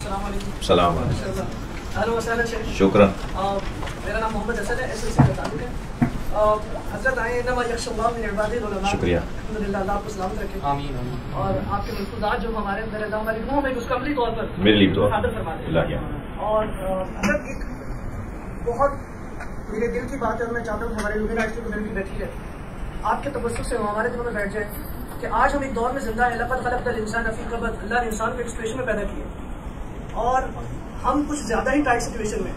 السلام علیکم. السلام علیکم. شکراً. میرا نام محمد حسن ہے, ایس کا تعلق ہے. حضرت آئے انما یخشی اللہ من عبادہ العلماء. شکریہ. الحمدللہ, اللہ آپ کو سلامت رکھے. آمین. اور آپ کے ملفوظات جو ہمارے اندر ہے ہماری روح میں اس کا عملی طور پر میرے لیے تو حاضر فرما دیں. اور حضرت ایک بہت میرے دل کی بات ہے, اور میں چاہتا ہوں کہ ہمارے یونیورسٹی کو بھی بیٹھی ہے, آپ کے تبسم سے ہمارے دلوں میں بیٹھ جائے کہ آج ہم ایک دور میں زندہ ہیں. لقد خلقنا الانسان فی کبد. اللہ نے انسان کو ایک سچویشن میں پیدا کیا اور ہم کچھ زیادہ ہی ٹائٹ سچویشن میں,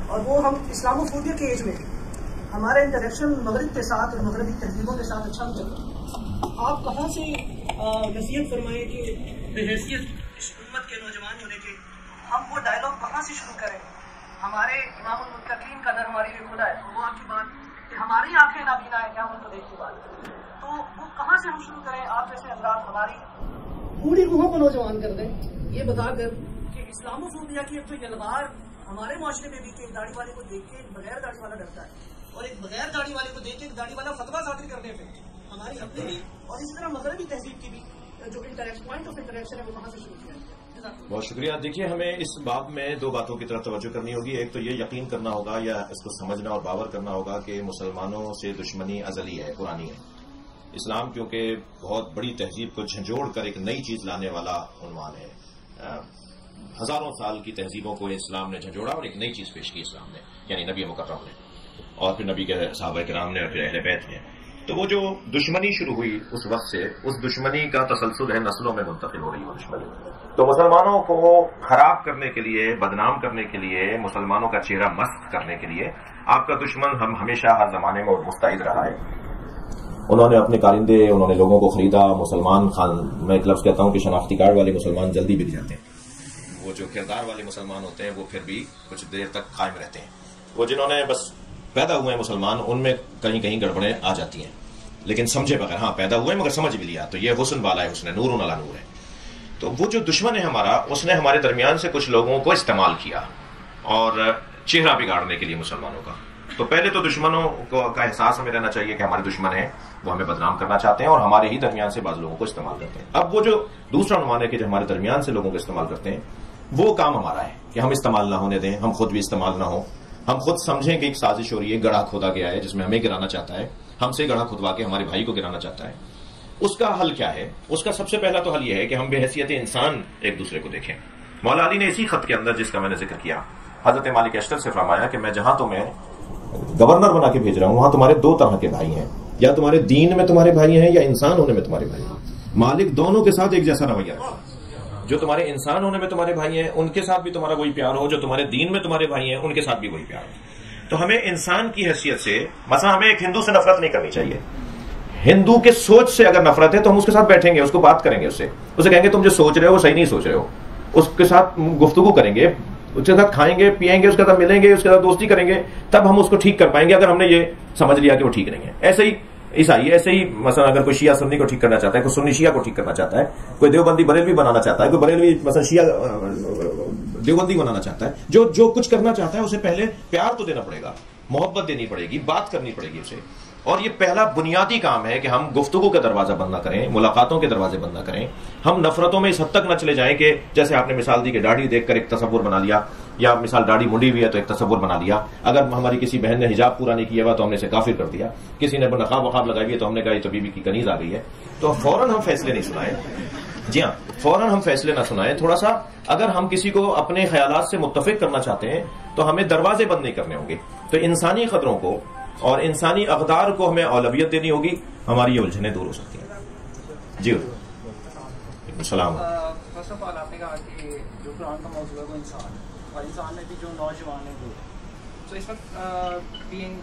اور وہ ہم اسلام و فوبیا کے ایج میں. ہمارا انٹریکشن مغرب کے ساتھ اور مغربی تہذیبوں کے ساتھ اچھا نہیں چلتا. آپ کہاں سے نصیحت فرمائیں کہ بحیثیت اس امت کے نوجوان ہونے کے ہم وہ ڈائلاگ کہاں سے شروع کریں؟ ہمارے امام المتقین کا در ہماری لیے کھلا ہے, وہ آپ کی بات کہ ہماری آنکھیں نابینا ہے کہ ہم ان کو دیکھ کی بات, تو وہ کہاں سے ہم شروع کریں؟ آپ جیسے حضرات ہماری پوری روحوں کو نوجوان کر دیں, یہ بتا کر کہ اسلام و فوبیا کی ایک تو یلغار ہمارے معاشرے میں بھی کہ ایک داڑھی والے کو دیکھ کے ایک بغیر داڑھی والا ڈرتا ہے, اور ایک بغیر داڑھی والے کو دیکھ کے ایک داڑھی والا فتویٰ صادر کرنے پہ ہماری اپنی بھی اور اس طرح مغربی تہذیب کی بھی جو پوائنٹ آف انٹریکشن ہے وہ کہاں سے شروع کیا ہے؟ بہت شکریہ. دیکھیے, ہمیں اس باب میں دو باتوں کی طرف توجہ کرنی ہوگی. ایک تو یہ یقین کرنا ہوگا یا اس کو سمجھنا اور باور کرنا ہوگا کہ مسلمانوں سے دشمنی ازلی ہے, پرانی ہے. اسلام کیونکہ بہت بڑی تہذیب کو جھنجھوڑ کر ایک نئی چیز لانے والا عنوان ہے. ہزاروں سال کی تہذیبوں کو اسلام نے جھنجھوڑا اور ایک نئی چیز پیش کی اسلام نے, یعنی نبی مکرم نے, اور پھر نبی کے صحابہ کرام نے, اور پھر اہل بیت نے. تو وہ جو دشمنی شروع ہوئی اس وقت سے, اس دشمنی کا تسلسل ہے, نسلوں میں منتقل ہو رہی ہے دشمنی. تو مسلمانوں کو خراب کرنے کے لیے, بدنام کرنے کے لیے, مسلمانوں کا چہرہ مست کرنے کے لیے آپ کا دشمن ہم ہمیشہ ہر زمانے میں مستعد رہا ہے. انہوں نے اپنے کارندے, انہوں نے لوگوں کو خریدا. مسلمان خان, میں ایک لفظ کہتا ہوں کہ شناختی کارڈ والے مسلمان جلدی بک جاتے ہیں. وہ جو کردار والے مسلمان ہوتے ہیں وہ پھر بھی کچھ دیر تک قائم رہتے ہیں. وہ جنہوں نے بس پیدا ہوئے ہیں مسلمان, ان میں کہیں کہیں گڑبڑیں آ جاتی ہیں, لیکن سمجھے بغیر. ہاں, پیدا ہوئے مگر سمجھ بھی لیا, تو یہ حسن والا ہے, حسن نور علی نور ہے. تو وہ جو دشمن ہے ہمارا, اس نے ہمارے درمیان سے کچھ لوگوں کو استعمال کیا اور چہرہ بگاڑنے کے لیے مسلمانوں کا. تو پہلے تو دشمنوں کا احساس ہمیں رہنا چاہیے کہ ہمارے دشمن ہیں, وہ ہمیں بدنام کرنا چاہتے ہیں اور ہمارے ہی درمیان سے بعض لوگوں کو استعمال کرتے ہیں. اب وہ جو دوسرا عنوان ہے کہ جو ہمارے درمیان سے لوگوں کو استعمال کرتے ہیں, وہ کام ہمارا ہے کہ ہم استعمال نہ ہونے دیں, ہم خود بھی استعمال نہ ہوں. ہم خود سمجھیں کہ ایک سازش ہو رہی ہے, گڑھا کھودا گیا ہے جس میں ہمیں گرانا چاہتا ہے, ہم سے گڑھا کھدوا کے ہمارے بھائی کو گرانا چاہتا ہے. اس کا حل کیا ہے؟ اس کا سب سے پہلا تو حل یہ ہے کہ ہم بے حیثیت انسان ایک دوسرے کو دیکھیں. مولا علی نے اسی خط کے اندر, جس کا میں نے ذکر کیا, حضرت مالک اشتر سے فرمایا کہ میں جہاں تمہیں گورنر بنا کے بھیج رہا ہوں وہاں تمہارے دو طرح کے بھائی ہیں, یا تمہارے دین میں تمہارے بھائی ہیں یا انسان ہونے میں تمہارے بھائی ہیں. مالک دونوں کے ساتھ ایک جیسا رویہ رکھے. جو تمہارے انسان ہونے میں تمہارے بھائی ہیں ان کے ساتھ بھی تمہارا وہی پیار ہو, جو تمہارے دین میں تمہارے بھائی ہیں ان کے ساتھ بھی وہی پیار ہو. تو ہمیں انسان کی حیثیت سے, مثلا ہمیں ایک ہندو سے نفرت نہیں کرنی چاہیے. ہندو کے سوچ سے اگر نفرت ہے تو ہم اس کے ساتھ بیٹھیں گے, اس کو بات کریں گے, اسے کہیں گے تم جو سوچ رہے ہو وہ صحیح نہیں سوچ رہے ہو. اس کے ساتھ گفتگو کریں گے, اس کے ساتھ کھائیں گے پیئیں گے, اس کے ساتھ ملیں گے, اس کے ساتھ دوستی کریں گے, تب ہم اس کو ٹھیک کر پائیں گے اگر ہم نے یہ سمجھ لیا کہ وہ ٹھیک نہیں ہے. ایسے ہی عیسائی, ایسے ہی مثلا اگر کوئی شیعہ سنی کو ٹھیک کرنا چاہتا ہے, کوئی سنی شیعہ کو ٹھیک کرنا چاہتا ہے, کوئی دیوبندی بریلوی بنانا چاہتا ہے, کوئی بریلوی مثلا شیعہ دیوبندی بنانا چاہتا ہے, جو کچھ کرنا چاہتا ہے اسے پہلے پیار تو دینا پڑے گا, محبت دینی پڑے گی, بات کرنی پڑے گی اسے. اور یہ پہلا بنیادی کام ہے کہ ہم گفتگو کا دروازہ بند نہ کریں, ملاقاتوں کے دروازے بند نہ کریں. ہم نفرتوں میں اس حد تک نہ چلے جائیں کہ جیسے آپ نے مثال دی کہ داڑھی دیکھ کر ایک تصور بنا لیا, یا مثال داڑھی منڈی ہوئی ہے تو ایک تصور بنا لیا. اگر ہماری کسی بہن نے حجاب پورا نہیں کیا ہوا تو ہم نے اسے کافر کر دیا. کسی نے نقاب وقاب لگائی ہے تو ہم نے کہا یہ تو بیوی کی کنیز آ گئی ہے. تو فوراً ہم فیصلے نہیں سنائیں. جی ہاں, فوراً ہم فیصلے نہ سنائیں. تھوڑا سا اگر ہم کسی کو اپنے خیالات سے متفق کرنا چاہتے ہیں تو ہمیں دروازے بند نہیں کرنے ہوں گے. تو انسانی قدروں کو اور انسانی اقدار کو ہمیں اولویت دینی ہوگی, ہماری یہ الجھنیں دور ہو سکتی ہیں. جی السلام. فرسٹ آف آل آپ نے کہا کہ جو قرآن کا موضوع ہے وہ انسان, اور انسان میں بھی جو نوجوان ہیں وہ, تو اس وقت بینگ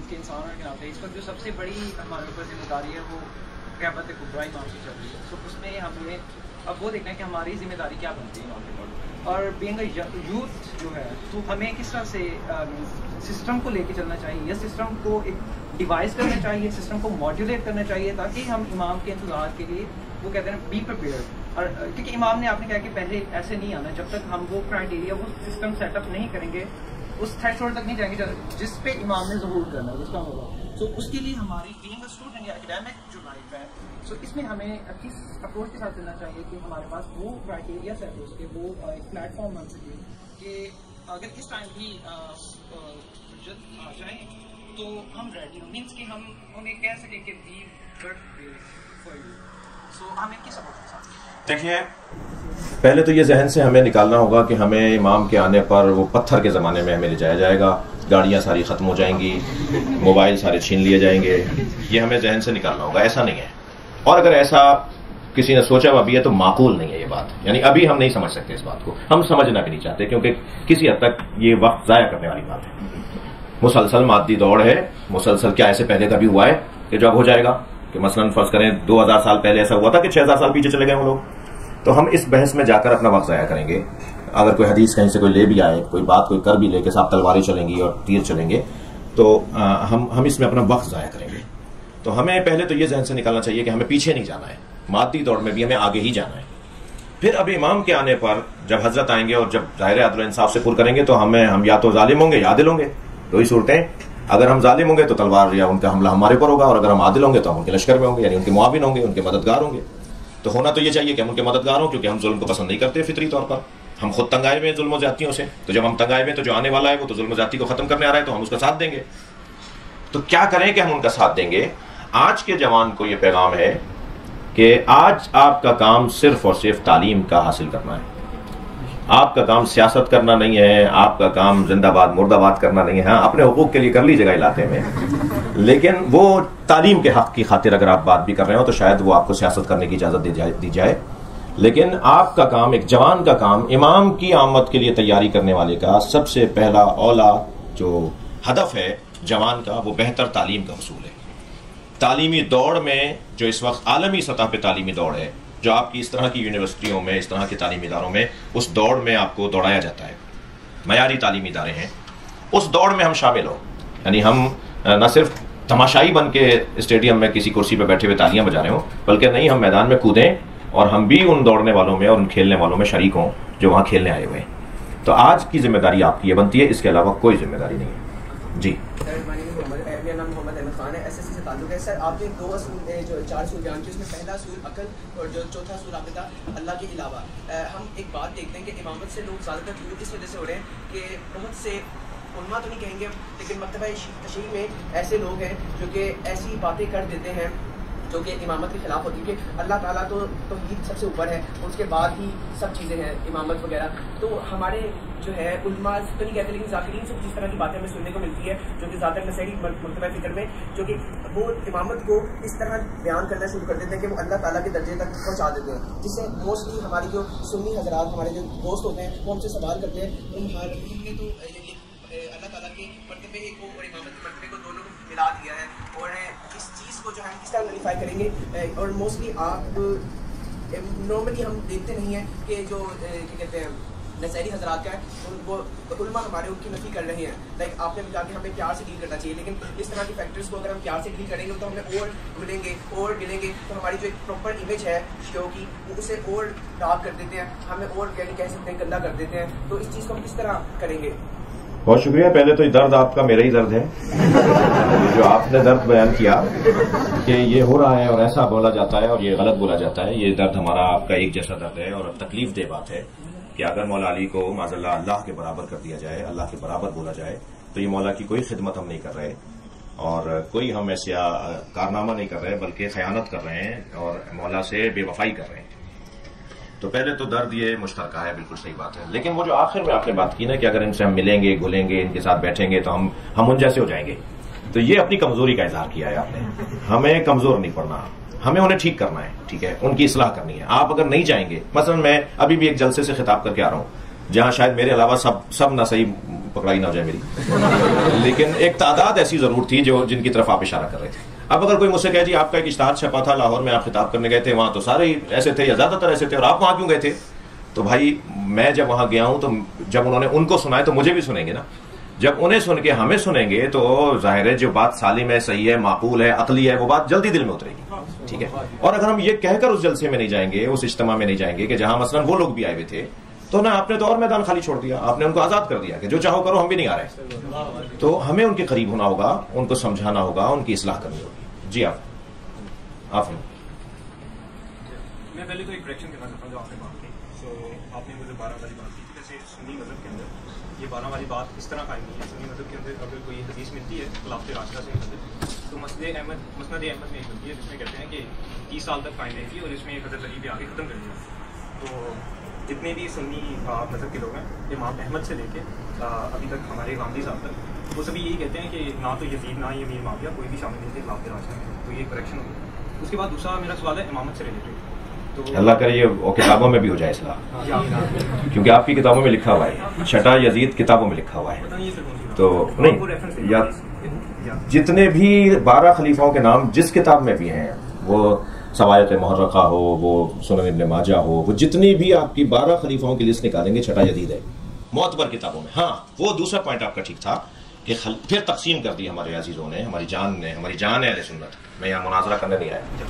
کے انسان کے ناطے اس وقت جو سب سے بڑی ہمارے اوپر ذمہ داری ہے وہ قیامت کبریٰ امام سے چل رہی ہے. تو اس میں ہمیں اب وہ دیکھنا ہے کہ ہماری ذمہ داری کیا بنتی ہے امام کے اوپر. اور بینگ اے یوتھ جو ہے تو ہمیں کس طرح سے سسٹم کو لے کے چلنا چاہیے, یا سسٹم کو ایک ڈیوائز کرنا چاہیے, سسٹم کو ماڈیولیٹ کرنا چاہیے تاکہ ہم امام کے انتظار کے لیے وہ کہتے ہیں بی پریپیئرڈ. اور کیونکہ امام نے آپ نے کہا کہ پہلے ایسے نہیں آنا جب تک ہم وہ کرائٹیریا وہ سسٹم سیٹ اپ نہیں کریں گے, اس تھریش ہولڈ تک نہیں جائیں گے جس پہ امام نے ظہور کرنا ہے, جس کا ہوگا. سو اس کے لیے ہماری بینگ اے اسٹوڈنٹ یا اکیڈیمک جو لائف ہے, سو سو اس میں ہمیں کس اپروچ کے ساتھ چلنا چاہیے کہ ہمارے پاس وہ کرائٹیریا سیٹ ہو سکے, وہ ایک پلیٹ فارم بن سکے کہ اگر کس ٹائم بھی حجت آ جائیں تو ہم ریڈی ہوں, مینس کہ ہم انہیں کہہ سکیں کہ وی گڈ فار یو. سو ہمیں کس اپروچ کے ساتھ دیکھیے, پہلے تو یہ ذہن سے ہمیں نکالنا ہوگا کہ ہمیں امام کے آنے پر وہ پتھر کے زمانے میں ہمیں لے جایا جائے گا, گاڑیاں ساری ختم ہو جائیں گی, موبائل سارے چھین لیے جائیں گے. یہ ہمیں ذہن سے نکالنا ہوگا, ایسا نہیں ہے. اور اگر ایسا کسی نے سوچا ہوا بھی ہے تو معقول نہیں ہے یہ بات. یعنی ابھی ہم نہیں سمجھ سکتے اس بات کو, ہم سمجھنا بھی نہیں چاہتے کیونکہ کسی حد تک یہ وقت ضائع کرنے والی بات ہے. مسلسل مادی دوڑ ہے, مسلسل. کیا ایسے پہلے کبھی ہوا ہے کہ جو اب ہو جائے گا؟ کہ مثلاً فرض کریں 2000 سال پہلے ایسا ہوا تھا کہ 6000 سال پیچھے چلے گئے وہ لوگ. تو ہم اس بحث میں جا کر اپنا وقت ضائع کریں گے. اگر کوئی حدیث کہیں سے کوئی لے بھی آئے, کوئی بات کوئی کر بھی لے کہ صاحب تلواریں چلیں گی اور تیر چلیں گے, تو ہم اس میں اپنا وقت ضائع کریں گے. تو ہمیں پہلے تو یہ ذہن سے نکالنا چاہیے کہ ہمیں پیچھے نہیں جانا ہے, مادی دوڑ میں بھی ہمیں آگے ہی جانا ہے. پھر اب امام کے آنے پر جب حضرت آئیں گے اور جب ظاہر عدل و انصاف سے پر کریں گے تو ہم یا تو ظالم ہوں گے یا عادل ہوں گے. دو ہی صورتیں. اگر ہم ظالم ہوں گے تو تلوار یا ان کا حملہ ہمارے پر ہوگا, اور اگر ہم عادل ہوں گے تو ہم ان کے لشکر میں ہوں گے, یعنی ان کے معاون ہوں گے, ان کے مددگار ہوں گے. تو ہونا تو یہ چاہیے کہ ہم ان کے مددگار ہوں, کیونکہ ہم ظلم کو پسند نہیں کرتے فطری طور پر. ہم خود تنگ آئے ہوئے ہیں ظلم و زیادتیوں سے, تو جب ہم تنگ آئے ہوئے تو جو آنے والا ہے وہ تو ظلم و زیادتی کو ختم کرنے آ رہا ہے, تو ہم اس کا ساتھ دیں گے. تو کیا کریں کہ ہم ان کا ساتھ دیں گے؟ آج کے جوان کو یہ پیغام ہے کہ آج آپ کا کام صرف اور صرف تعلیم کا حاصل کرنا ہے. آپ کا کام سیاست کرنا نہیں ہے, آپ کا کام زندہ باد مرد آباد کرنا نہیں ہے. ہاں, اپنے حقوق کے لیے کر لیجیے گا علاقے میں, لیکن وہ تعلیم کے حق کی خاطر اگر آپ بات بھی کر رہے ہو تو شاید وہ آپ کو سیاست کرنے کی اجازت دی جائے. لیکن آپ کا کام, ایک جوان کا کام, امام کی آمد کے لیے تیاری کرنے والے کا سب سے پہلا اولا جو ہدف ہے جوان کا, وہ بہتر تعلیم کا حصول ہے. تعلیمی دوڑ میں جو اس وقت عالمی سطح پہ تعلیمی دوڑ ہے, جو آپ کی اس طرح کی یونیورسٹیوں میں, اس طرح کے تعلیمی اداروں میں, اس دوڑ میں آپ کو دوڑایا جاتا ہے. معیاری تعلیمی ادارے ہیں, اس دوڑ میں ہم شامل ہوں. یعنی ہم نہ صرف تماشائی بن کے اسٹیڈیم میں کسی کرسی پہ بیٹھے ہوئے تالیاں بجا رہے ہوں, بلکہ نہیں, ہم میدان میں کودیں اور ہم بھی ان دوڑنے والوں میں اور ان کھیلنے والوں میں شریک ہوں جو وہاں کھیلنے آئے ہوئے ہیں. تو آج کی ذمہ داری آپ کی یہ بنتی ہے, اس کے علاوہ کوئی ذمہ داری نہیں ہے. جی میرا نام محمد احمد خان ہے, ایس ایس سی سے تعلق ہے. سر, آپ نے 2 اصول جو 4 اصول بیان کیے, اس میں پہلا اصول عقل اور جو چوتھا اصول آپ نے کہا اللہ کے علاوہ. ہم ایک بات دیکھتے ہیں کہ امامت سے لوگ زیادہ تر دور اس وجہ سے ہو رہے ہیں کہ بہت سے علماء تو نہیں کہیں گے, لیکن مکتبہ تشریح میں ایسے لوگ ہیں جو کہ ایسی باتیں کر دیتے ہیں جو کہ امامت کے خلاف ہوتی ہے. کہ اللہ تعالیٰ تو توحید سب سے اوپر ہے, اس کے بعد ہی سب چیزیں ہیں, امامت وغیرہ. تو ہمارے جو ہے علماء تو نہیں کہتے, لیکن ذاکرین سے جس طرح کی باتیں ہمیں سننے کو ملتی ہے, جو کہ زیادہ نصیری مکتبہ فکر میں, جو کہ وہ امامت کو اس طرح بیان کرنا شروع کر دیتے ہیں کہ وہ اللہ تعالیٰ کے درجے تک پہنچا دیتے ہیں, جس سے موسٹلی ہماری جو سنی حضرات, ہمارے جو دوست ہوتے ہیں, وہ ہم سے سوال کرتے ہیں نے تو اللہ تعالیٰ کے مرتبے کو اور امامت کے مرتبے کو دونوں کو ملا دیا ہے, اور اس چیز کو جو ہے کس طرح نلیفائی کریں گے. اور موسٹلی آپ نارملی ہم دیکھتے نہیں ہیں کہ جو کیا کہتے ہیں نصیری حضرات کا ہے, وہ علماء ہمارے ان کی نفی کر رہے ہیں. لائک آپ نے کہا کہ ہمیں پیار سے ڈیل کرنا چاہیے, لیکن اس طرح کے فیکٹرز کو اگر ہم پیار سے ڈیل کریں گے تو ہمیں اور ملیں گے اور ملیں گے, تو ہماری جو ایک پراپر امیج ہے شو کی, وہ اسے اور ڈارک کر دیتے ہیں, ہمیں اور کہہ سکتے ہیں گندا کر دیتے ہیں. تو اس چیز کو ہم کس طرح کریں گے؟ بہت شکریہ. پہلے تو یہ درد آپ کا میرا ہی درد ہے, جو آپ نے درد بیان کیا کہ یہ ہو رہا ہے اور ایسا بولا جاتا ہے اور یہ غلط بولا جاتا ہے. یہ درد ہمارا آپ کا ایک جیسا درد ہے, اور تکلیف دہ بات ہے کہ اگر مولا علی کو معاذ اللہ کے برابر کر دیا جائے, اللہ کے برابر بولا جائے, تو یہ مولا کی کوئی خدمت ہم نہیں کر رہے اور کوئی ہم ایسا کارنامہ نہیں کر رہے, بلکہ خیانت کر رہے ہیں اور مولا سے بے وفائی کر رہے ہیں. تو پہلے تو درد یہ مشترکہ ہے, بالکل صحیح بات ہے. لیکن وہ جو آخر میں آپ نے بات کی نا کہ اگر ان سے ہم ملیں گے, گلیں گے, ان کے ساتھ بیٹھیں گے تو ہم ان جیسے ہو جائیں گے, تو یہ اپنی کمزوری کا اظہار کیا ہے آپ نے. ہمیں کمزور نہیں پڑنا, ہمیں انہیں ٹھیک کرنا ہے, ٹھیک ہے, ان کی اصلاح کرنی ہے. آپ اگر نہیں جائیں گے, مثلا میں ابھی بھی ایک جلسے سے خطاب کر کے آ رہا ہوں جہاں شاید میرے علاوہ سب نہ صحیح پکڑائی نہ ہو جائے میری, لیکن ایک تعداد ایسی ضرور تھی جن کی طرف آپ اشارہ کر رہے تھے. اب اگر کوئی مجھ سے کہے جی آپ کا ایک اشتہار چھپا تھا لاہور میں, آپ خطاب کرنے گئے تھے, وہاں تو سارے ہی ایسے تھے یا زیادہ تر ایسے تھے, اور آپ وہاں کیوں گئے تھے؟ تو بھائی میں جب وہاں گیا ہوں تو جب انہوں نے ان کو سنا ہے تو مجھے بھی سنیں گے نا. جب انہیں سن کے ہمیں سنیں گے تو ظاہر ہے جو بات سالم ہے, صحیح ہے, معقول ہے, عقلی ہے, وہ بات جلدی دل میں اترے گی, ٹھیک ہے. اور اگر ہم یہ کہہ کر اس جلسے میں نہیں جائیں گے, اس اجتماع میں نہیں جائیں گے کہ جہاں مثلا وہ لوگ بھی آئے ہوئے تھے, تو نا آپ نے تو اور میدان خالی چھوڑ دیا, آپ نے ان کو آزاد کر دیا کہ جو چاہو کرو, ہم بھی نہیں آ رہے. تو ہمیں ان کے قریب ہونا ہوگا, ان کو سمجھانا ہوگا, ان کی اصلاح کرنی ہوگی. جی آپ میں پہلے تو ایک کریکشن کرنا چاہتا ہوں جو آپ نے بات کی. سو آپ نے مجھے 12 والی بات کی تھی. جیسے سنی مذہب کے اندر یہ 12 والی بات اس طرح قائم نہیں ہے. سنی مذہب کے اندر اگر کوئی حدیث ملتی ہے خلافت راشدہ سے متعلق تو مسند احمد میں ایک ملتی ہے جس میں کہتے ہیں کہ 30 سال تک قائم رہے گی اور اس میں حضرت علی پہ آگے ختم کر دیا. تو جتنے بھی سنی مذہب کے لوگ ہیں امام احمد سے لے کے ابھی تک ہمارے غامدی صاحب تک وہ سبھی یہی کہتے ہیں کہ نہ تو یزید نہ ہی امیر معاویہ کوئی بھی شامل نہیں تھے خلافت راشدہ میں. تو یہ کریکشن ہوگی. اس کے بعد دوسرا میرا سوال ہے امامت سے ریلیٹڈ. تو اللہ کرے یہ کتابوں میں بھی ہو جائے اصلاح, کیونکہ آپ کی کتابوں میں لکھا ہوا ہے چھٹا یزید کتابوں میں لکھا ہوا ہے. تو نہیں, یا جتنے بھی 12 خلیفاؤں کے نام جس کتاب میں بھی ہیں, وہ سوایت محرقہ ہو, وہ سنن ابن ماجہ ہو, وہ جتنی بھی آپ کی 12 خلیفاؤں کی لسٹ نکالیں گے چھٹا یزید ہے معتبر کتابوں میں. ہاں وہ دوسرا پوائنٹ آپ کا ٹھیک تھا کہ پھر تقسیم کر دی ہمارے عزیزوں نے, ہماری جان ہے اہل سنت. میں یہاں مناظرہ کرنے نہیں آیا.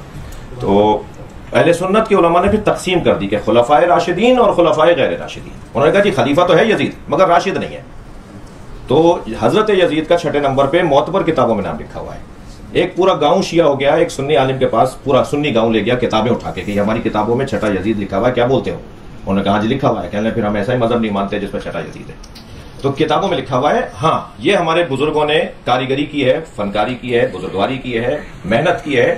تو اہل سنت کے علماء نے پھر تقسیم کر دی کہ خلفائے راشدین اور خلفائے غیر راشدین. انہوں نے کہا جی خلیفہ تو ہے یزید مگر راشد نہیں ہے. تو حضرت یزید کا چھٹے نمبر پہ معتبر کتابوں میں نام لکھا ہوا ہے. ایک پورا گاؤں شیعہ ہو گیا, ایک سنی عالم کے پاس پورا سنی گاؤں لے گیا کتابیں اٹھا کے کہ ہماری کتابوں میں چھٹا یزید لکھا ہوا ہے, کیا بولتے ہو؟ انہوں نے کہا جی لکھا ہوا ہے. کہنے پھر ہم ایسا ہی مذہب نہیں مانتے جس میں چھٹا یزید ہے. تو کتابوں میں لکھا ہوا ہے. ہاں یہ ہمارے بزرگوں نے کاریگری کی ہے, فنکاری کی ہے, بزرگواری کی ہے, محنت کی ہے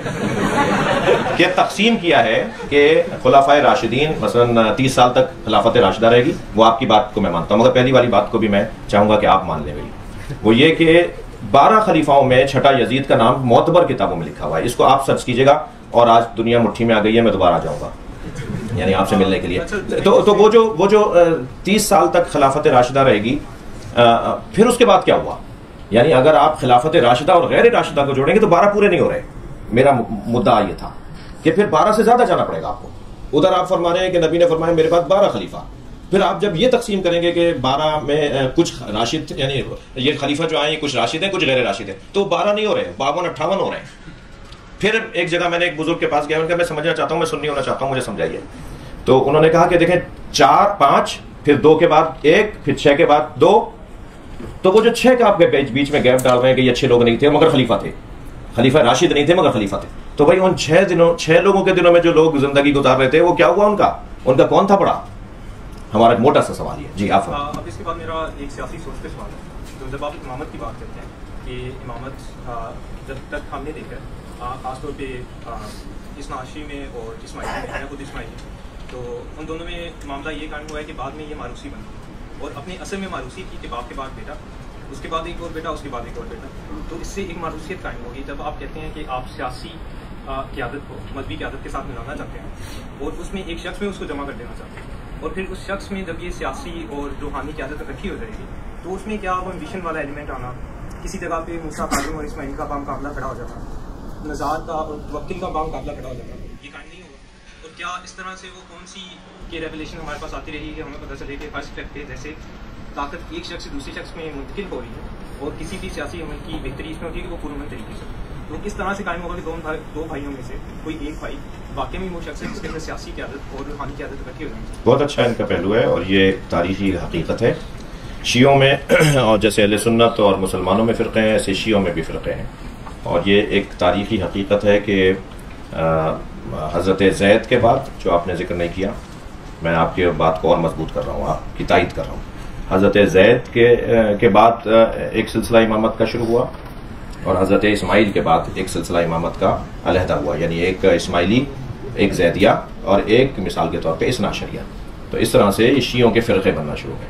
کہ تقسیم کیا ہے کہ خلفائے راشدین مثلا 30 سال تک خلافت راشدہ رہے گی. وہ آپ کی بات کو میں مانتا ہوں, مگر پہلی والی بات کو بھی میں چاہوں گا کہ آپ مان لیں میری. وہ یہ کہ 12 خلیفاؤں میں چھٹا یزید کا نام معتبر کتابوں میں لکھا ہوا ہے. اس کو آپ سرچ کیجیے گا. اور آج دنیا مٹھی میں آ گئی ہے, میں دوبارہ آ جاؤں گا یعنی آپ سے ملنے کے لیے. تو وہ جو 30 سال تک خلافت راشدہ رہے گی, پھر اس کے بعد کیا ہوا؟ یعنی اگر آپ خلافت راشدہ اور غیر راشدہ کو جوڑیں گے تو 12 پورے نہیں ہو رہے. میرا مدعا یہ تھا کہ پھر 12 سے زیادہ جانا پڑے گا آپ کو. ادھر آپ فرما رہے ہیں کہ نبی نے فرمایا میرے پاس 12 خلیفہ. پھر آپ جب یہ تقسیم کریں گے کہ 12 میں کچھ راشد, یعنی یہ خلیفہ جو آئے ہیں کچھ راشد ہیں کچھ غیر راشد ہیں, تو 12 نہیں ہو رہے, 52 58 ہو رہے ہیں. پھر ایک جگہ میں نے ایک بزرگ کے پاس گیا, ان کا میں سمجھنا چاہتا ہوں, میں سنی ہونا چاہتا ہوں, مجھے سمجھائیے. تو انہوں نے کہا کہ دیکھیں 4 5 پھر 2 کے بعد 1 پھر 6 کے بعد 2. تو وہ جو 6 کا آپ کے بیچ میں گیپ ڈال رہے ہیں کہ یہ اچھے لوگ نہیں تھے مگر خلیفہ تھے, خلیفہ راشد نہیں تھے مگر خلیفہ تھے. تو بھائی ان 6 لوگوں کے دنوں میں جو لوگ زندگی گزار رہے تھے وہ کیا ہوا ان کا کون تھا پڑا؟ ہمارا ایک موٹا سا سوال ہے. جی آپ. اب اس کے بعد میرا ایک سیاسی سوچ پہ سوال ہے. تو جب آپ امامت کی بات کرتے ہیں کہ امامت جب تک ہم نے دیکھا خاص طور پہ اس ناشی میں اور اسماعیلی میں, خود اسماعیلی, تو ان دونوں میں معاملہ یہ قائم ہوا ہے کہ بعد میں یہ ماروسی بنی اور اپنے اصل میں ماروسی کی کہ باپ کے بعد بیٹا, اس کے بعد ایک اور بیٹا, اس کے بعد ایک اور بیٹا. تو اس سے ایک ماروسیت قائم ہوگی. جب آپ کہتے ہیں کہ آپ سیاسی قیادت کو مذہبی قیادت کے ساتھ ملانا چاہتے ہیں اور اس میں ایک شخص میں اس کو جمع کر دینا چاہتے ہیں, اور پھر اس شخص میں جب یہ سیاسی اور روحانی قیادت اکٹھی ہو جائے گی تو اس میں کیا وہ امبیشن والا ایلیمنٹ آنا, کسی جگہ پہ موسیٰ کاظم اور اسماعیل کا مقابلہ کھڑا ہو جاتا, نژاد کا اور وکیل کا مقابلہ کھڑا ہو جاتا, یہ قائم نہیں ہوگا. اور کیا اس طرح سے وہ کون سی کہ ریولیشن ہمارے پاس آتی رہی ہے, ہمیں پتہ چلے کہ فرسٹ اسٹیپ پہ جیسے طاقت ایک شخص سے دوسرے شخص میں منتقل ہو رہی ہے اور کسی بھی سیاسی عمل کی بہتری اس میں ہوتی ہے کہ وہ پرامن طریقے سے, تو کس طرح سے قائم ہوگا کہ دو بھائیوں میں سے کوئی ایک بھائی واقعی میں وہ شخص ہے جس کے اندر سیاسی قیادت اور روحانی قیادت اکٹھی ہو جائے گی. بہت اچھا ان کا پہلو ہے اور یہ تاریخی حقیقت ہے. شیعوں میں اور جیسے اہل سنت اور مسلمانوں میں فرقے ہیں ایسے شیعوں میں بھی فرقے ہیں, اور یہ ایک تاریخی حقیقت ہے کہ حضرت زید کے بعد جو آپ نے ذکر نہیں کیا, میں آپ کی بات کو اور مضبوط کر رہا ہوں, آپ کی تائید کر رہا ہوں. حضرت زید کے بعد ایک سلسلہ امامت کا شروع ہوا اور حضرت اسماعیل کے بعد ایک سلسلہ امامت کا علیحدہ ہوا, یعنی ایک اسماعیلی, ایک زیدیہ اور ایک مثال کے طور پہ اثنا عشریہ. تو اس طرح سے شیعوں کے فرقے بننا شروع ہوئے.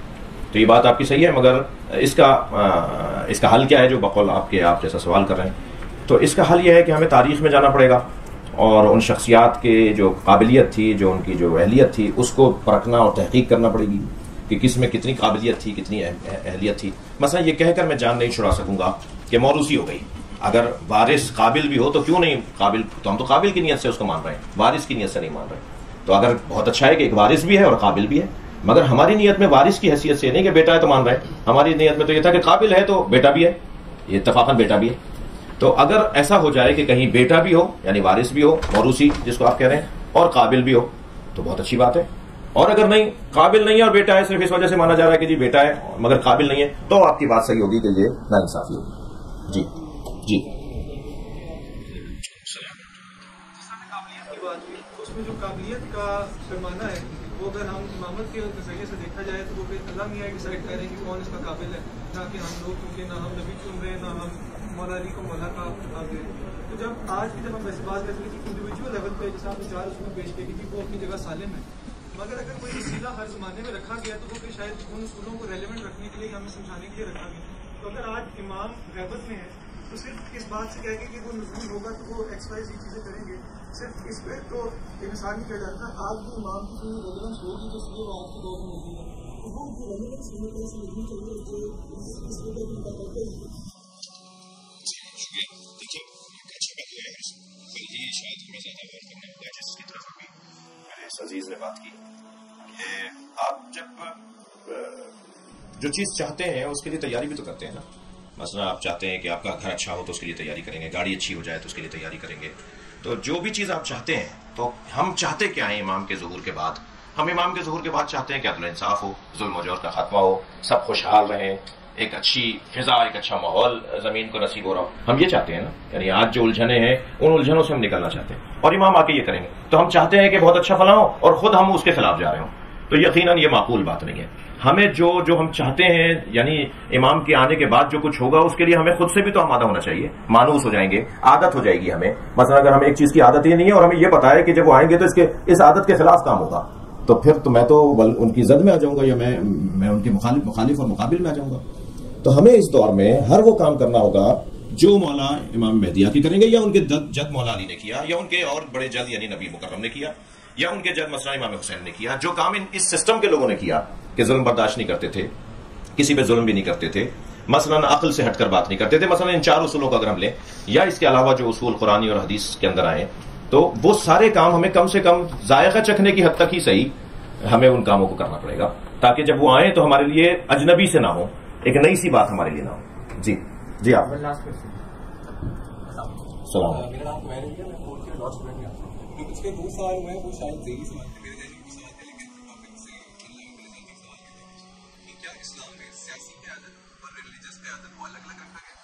تو یہ بات آپ کی صحیح ہے, مگر اس کا حل کیا ہے جو بقول آپ جیسا سوال کر رہے ہیں؟ تو اس کا حل یہ ہے کہ ہمیں تاریخ میں جانا پڑے گا اور ان شخصیات کے جو قابلیت تھی, جو ان کی جو اہلیت تھی, اس کو پرکھنا اور تحقیق کرنا پڑے گی کہ کس میں کتنی قابلیت تھی, کتنی اہلیت تھی. مثلا یہ کہہ کر میں جان نہیں چھڑا سکوں گا کہ موروثی ہو گئی. اگر وارث قابل بھی ہو تو کیوں نہیں قابل, تو ہم تو قابل کی نیت سے اس کو مان رہے ہیں, وارث کی نیت سے نہیں مان رہے. تو اگر بہت اچھا ہے کہ ایک وارث بھی ہے اور قابل بھی ہے, مگر ہماری نیت میں وارث کی حیثیت سے نہیں کہ بیٹا ہے تو مان رہے ہیں. ہماری نیت میں تو یہ تھا کہ قابل ہے تو بیٹا بھی ہے, یہ اتفاقاً بیٹا بھی ہے. تو اگر ایسا ہو جائے کہ کہیں بیٹا بھی ہو یعنی وارث بھی ہو, موروثی جس کو آپ کہہ رہے ہیں, اور قابل بھی ہو تو بہت اچھی بات ہے. اور اگر نہیں, قابل نہیں ہے اور بیٹا ہے, صرف اس وجہ سے مانا جا رہا ہے کہ جی بیٹا ہے مگر قابل نہیں ہے, تو آپ کی بات صحیح ہوگی کہ یہ ناانصافی ہوگی. جی اس میں جو قابلیت کا پیمانہ ہے وہ اگر ہم امامت کے نظریے سے دیکھا جائے تو وہ پھر اللہ میاں ڈیسائڈ کر رہے ہیں کہ کون اس کا قابل ہے، نہ کہ ہم لوگ، کیونکہ نہ ہم نبی چن رہے ہیں نہ ہم مولا علی کو مولا کا خطاب دے رہے ہیں۔ تو جب آج کی جب ہم ایسی بات کرتے ہیں کہ انڈیویجول لیول پہ جیسے آپ نے 4 اصول پیش کیے کہ وہ اپنی جگہ سالم ہے، مگر اگر کوئی وسیلہ ہر زمانے میں رکھا گیا تو وہ پھر شاید ان اصولوں کو ریلیونٹ رکھنے کے لیے ہمیں سمجھانے کے لیے رکھا گیا۔ تو اگر آج امام غیبت میں ہے تو صرف اس بات سے کہہ کے کہ وہ نزول ہوگا تو وہ ایکسرسائز یہ چیزیں کریں گے، صرف اس پہ تو انسان نہیں کیا جاتا۔ آج بھی امام کی کوئی ریلیونس ہوگی تو اس لیے وہ آج کے دور میں موجود ہے، تو وہ جو ریلیونس ہونے طرح سے نہیں چاہیے جو اس وجہ کی بات کرتے ہیں۔ دیکھیے اچھی بات ہے، کل ہی شاید ہمیں زیادہ غور کرنا ہوگا جس کی طرف ابھی میرے عزیز نے بات کی کہ آپ جب جو چیز چاہتے ہیں اس کے لیے تیاری بھی تو کرتے ہیں نا۔ مثلا آپ چاہتے ہیں کہ آپ کا گھر اچھا ہو تو اس کے لیے تیاری کریں گے، گاڑی اچھی ہو جائے تو اس کے لیے تیاری کریں گے۔ تو جو بھی چیز آپ چاہتے ہیں تو ہم چاہتے کیا ہیں امام کے ظہور کے بعد؟ ہم امام کے ظہور کے بعد چاہتے ہیں کہ عدل و انصاف ہو، ظلم و جور کا خاتمہ ہو، سب خوشحال رہیں، ایک اچھی فضا، ایک اچھا ماحول زمین کو نصیب ہو رہا ہو۔ ہم یہ چاہتے ہیں نا، یعنی آج جو الجھنیں ہیں ان الجھنوں سے ہم نکلنا چاہتے ہیں، اور امام آ کے یہ کریں گے تو ہم چاہتے ہیں کہ بہت اچھا فلاں ہو اور خود ہم اس کے خلاف جا رہے ہوں، تو یقیناً یہ معقول بات نہیں ہے۔ ہمیں جو ہم چاہتے ہیں، یعنی امام کے آنے کے بعد جو کچھ ہوگا اس کے لیے ہمیں خود سے بھی تو آمادہ ہونا چاہیے، مانوس ہو جائیں گے، عادت ہو جائے گی ہمیں۔ مثلا اگر ہمیں ایک چیز کی عادت ہی نہیں ہے اور ہمیں یہ پتا ہے کہ جب وہ آئیں گے تو اس عادت کے خلاف کام ہوگا، تو پھر تو میں تو ان کی زد میں آ جاؤں گا، یا میں ان کے مخالف اور مقابل میں آ جاؤں گا۔ تو ہمیں اس دور میں ہر وہ کام کرنا ہوگا جو مولا امام مہدی کی کریں گے، یا ان کے جد مولا علی نے کیا، یا ان کے اور بڑے جد یعنی نبی مکرم نے کیا، یا ان کے جد مثلا امام حسین نے کیا، جو کام اس سسٹم کے لوگوں نے کیا کہ ظلم برداشت نہیں کرتے تھے، کسی پہ ظلم بھی نہیں کرتے تھے، مثلا عقل سے ہٹ کر بات نہیں کرتے تھے۔ مثلا ان 4 اصولوں کو اگر ہم لیں، یا اس کے علاوہ جو اصول قرآنی اور حدیث کے اندر آئے، تو وہ سارے کام ہمیں کم سے کم ذائقہ چکھنے کی حد تک ہی صحیح ہمیں ان کاموں کو کرنا پڑے گا، تاکہ جب وہ آئیں تو ہمارے لیے اجنبی سے نہ ہو، ایک نئی سی بات ہمارے لیے نہ ہو۔ جی آپ السلام علیکم۔ میرا نام میں لا اسٹوڈنٹ میں آتا ہوں، پچھلے 2 سال ہوئے ہیں، وہ شاید ذہنی سوال تھے میرے ذہن میں سوال تھے، لیکن آپ سے سوال ہے کہ کیا اسلام میں سیاسی قیادت اور ریلیجس قیادت کو الگ الگ رکھا گیا،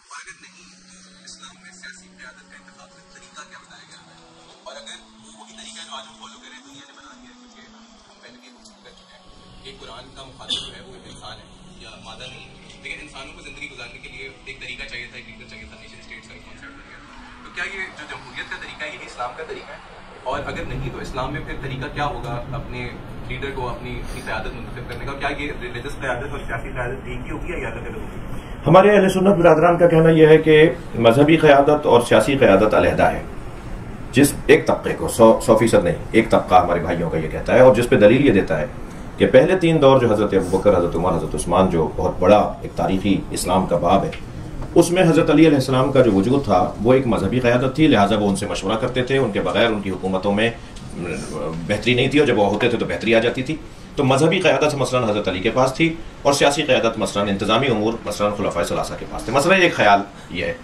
اور اگر نہیں تو اسلام میں سیاسی قیادت کا انتخاب کا طریقہ کیا بتایا گیا ہے، اور اگر وہی طریقہ جو آج ہم فالو کریں دنیا نے بنا دیا ہے، کیونکہ ہم پہلے بھی گفتگو کر چکے ہیں کہ قرآن کا مخاطب جو ہے وہ ایک انسان ہے یا مادہ نہیں، لیکن انسانوں کو زندگی گزارنے کے لیے ایک طریقہ چاہیے تھا، ایک لیڈر چاہیے تھا، نیشن اسٹیٹس کا کانسیپٹ بن گیا۔ تو کیا یہ جو جمہوریت کا طریقہ ہے یہی اسلام کا طریقہ ہے، اور اگر نہیں تو اسلام میں پھر طریقہ کیا ہوگا اپنے لیڈر کو اپنی قیادت منتخب کرنے کا؟ کیا یہ ریلیجس قیادت اور سیاسی قیادت ایک ہی ہوگی یا الگ الگ ہوگی؟ ہمارے اہل سنت برادران کا کہنا یہ ہے کہ مذہبی قیادت اور سیاسی قیادت علیحدہ ہے، جس ایک طبقے کو 100% نہیں، ایک طبقہ ہمارے بھائیوں کا یہ کہتا ہے، اور جس پہ دلیل یہ دیتا ہے کہ پہلے 3 دور جو حضرت ابوبکر، حضرت عمر، حضرت عثمان، جو بہت بڑا ایک تاریخی اسلام کا باب ہے، اس میں حضرت علی علیہ السلام کا جو وجود تھا وہ ایک مذہبی قیادت تھی، لہٰذا وہ ان سے مشورہ کرتے تھے، ان کے بغیر ان کی حکومتوں میں بہتری نہیں تھی، اور جب وہ ہوتے تھے تو بہتری آ جاتی تھی۔ تو مذہبی قیادت مثلا حضرت علی کے پاس تھی، اور سیاسی قیادت مثلا انتظامی امور مثلا خلفائے ثلاثہ کے پاس تھے۔ مثلا ایک خیال یہ ہے،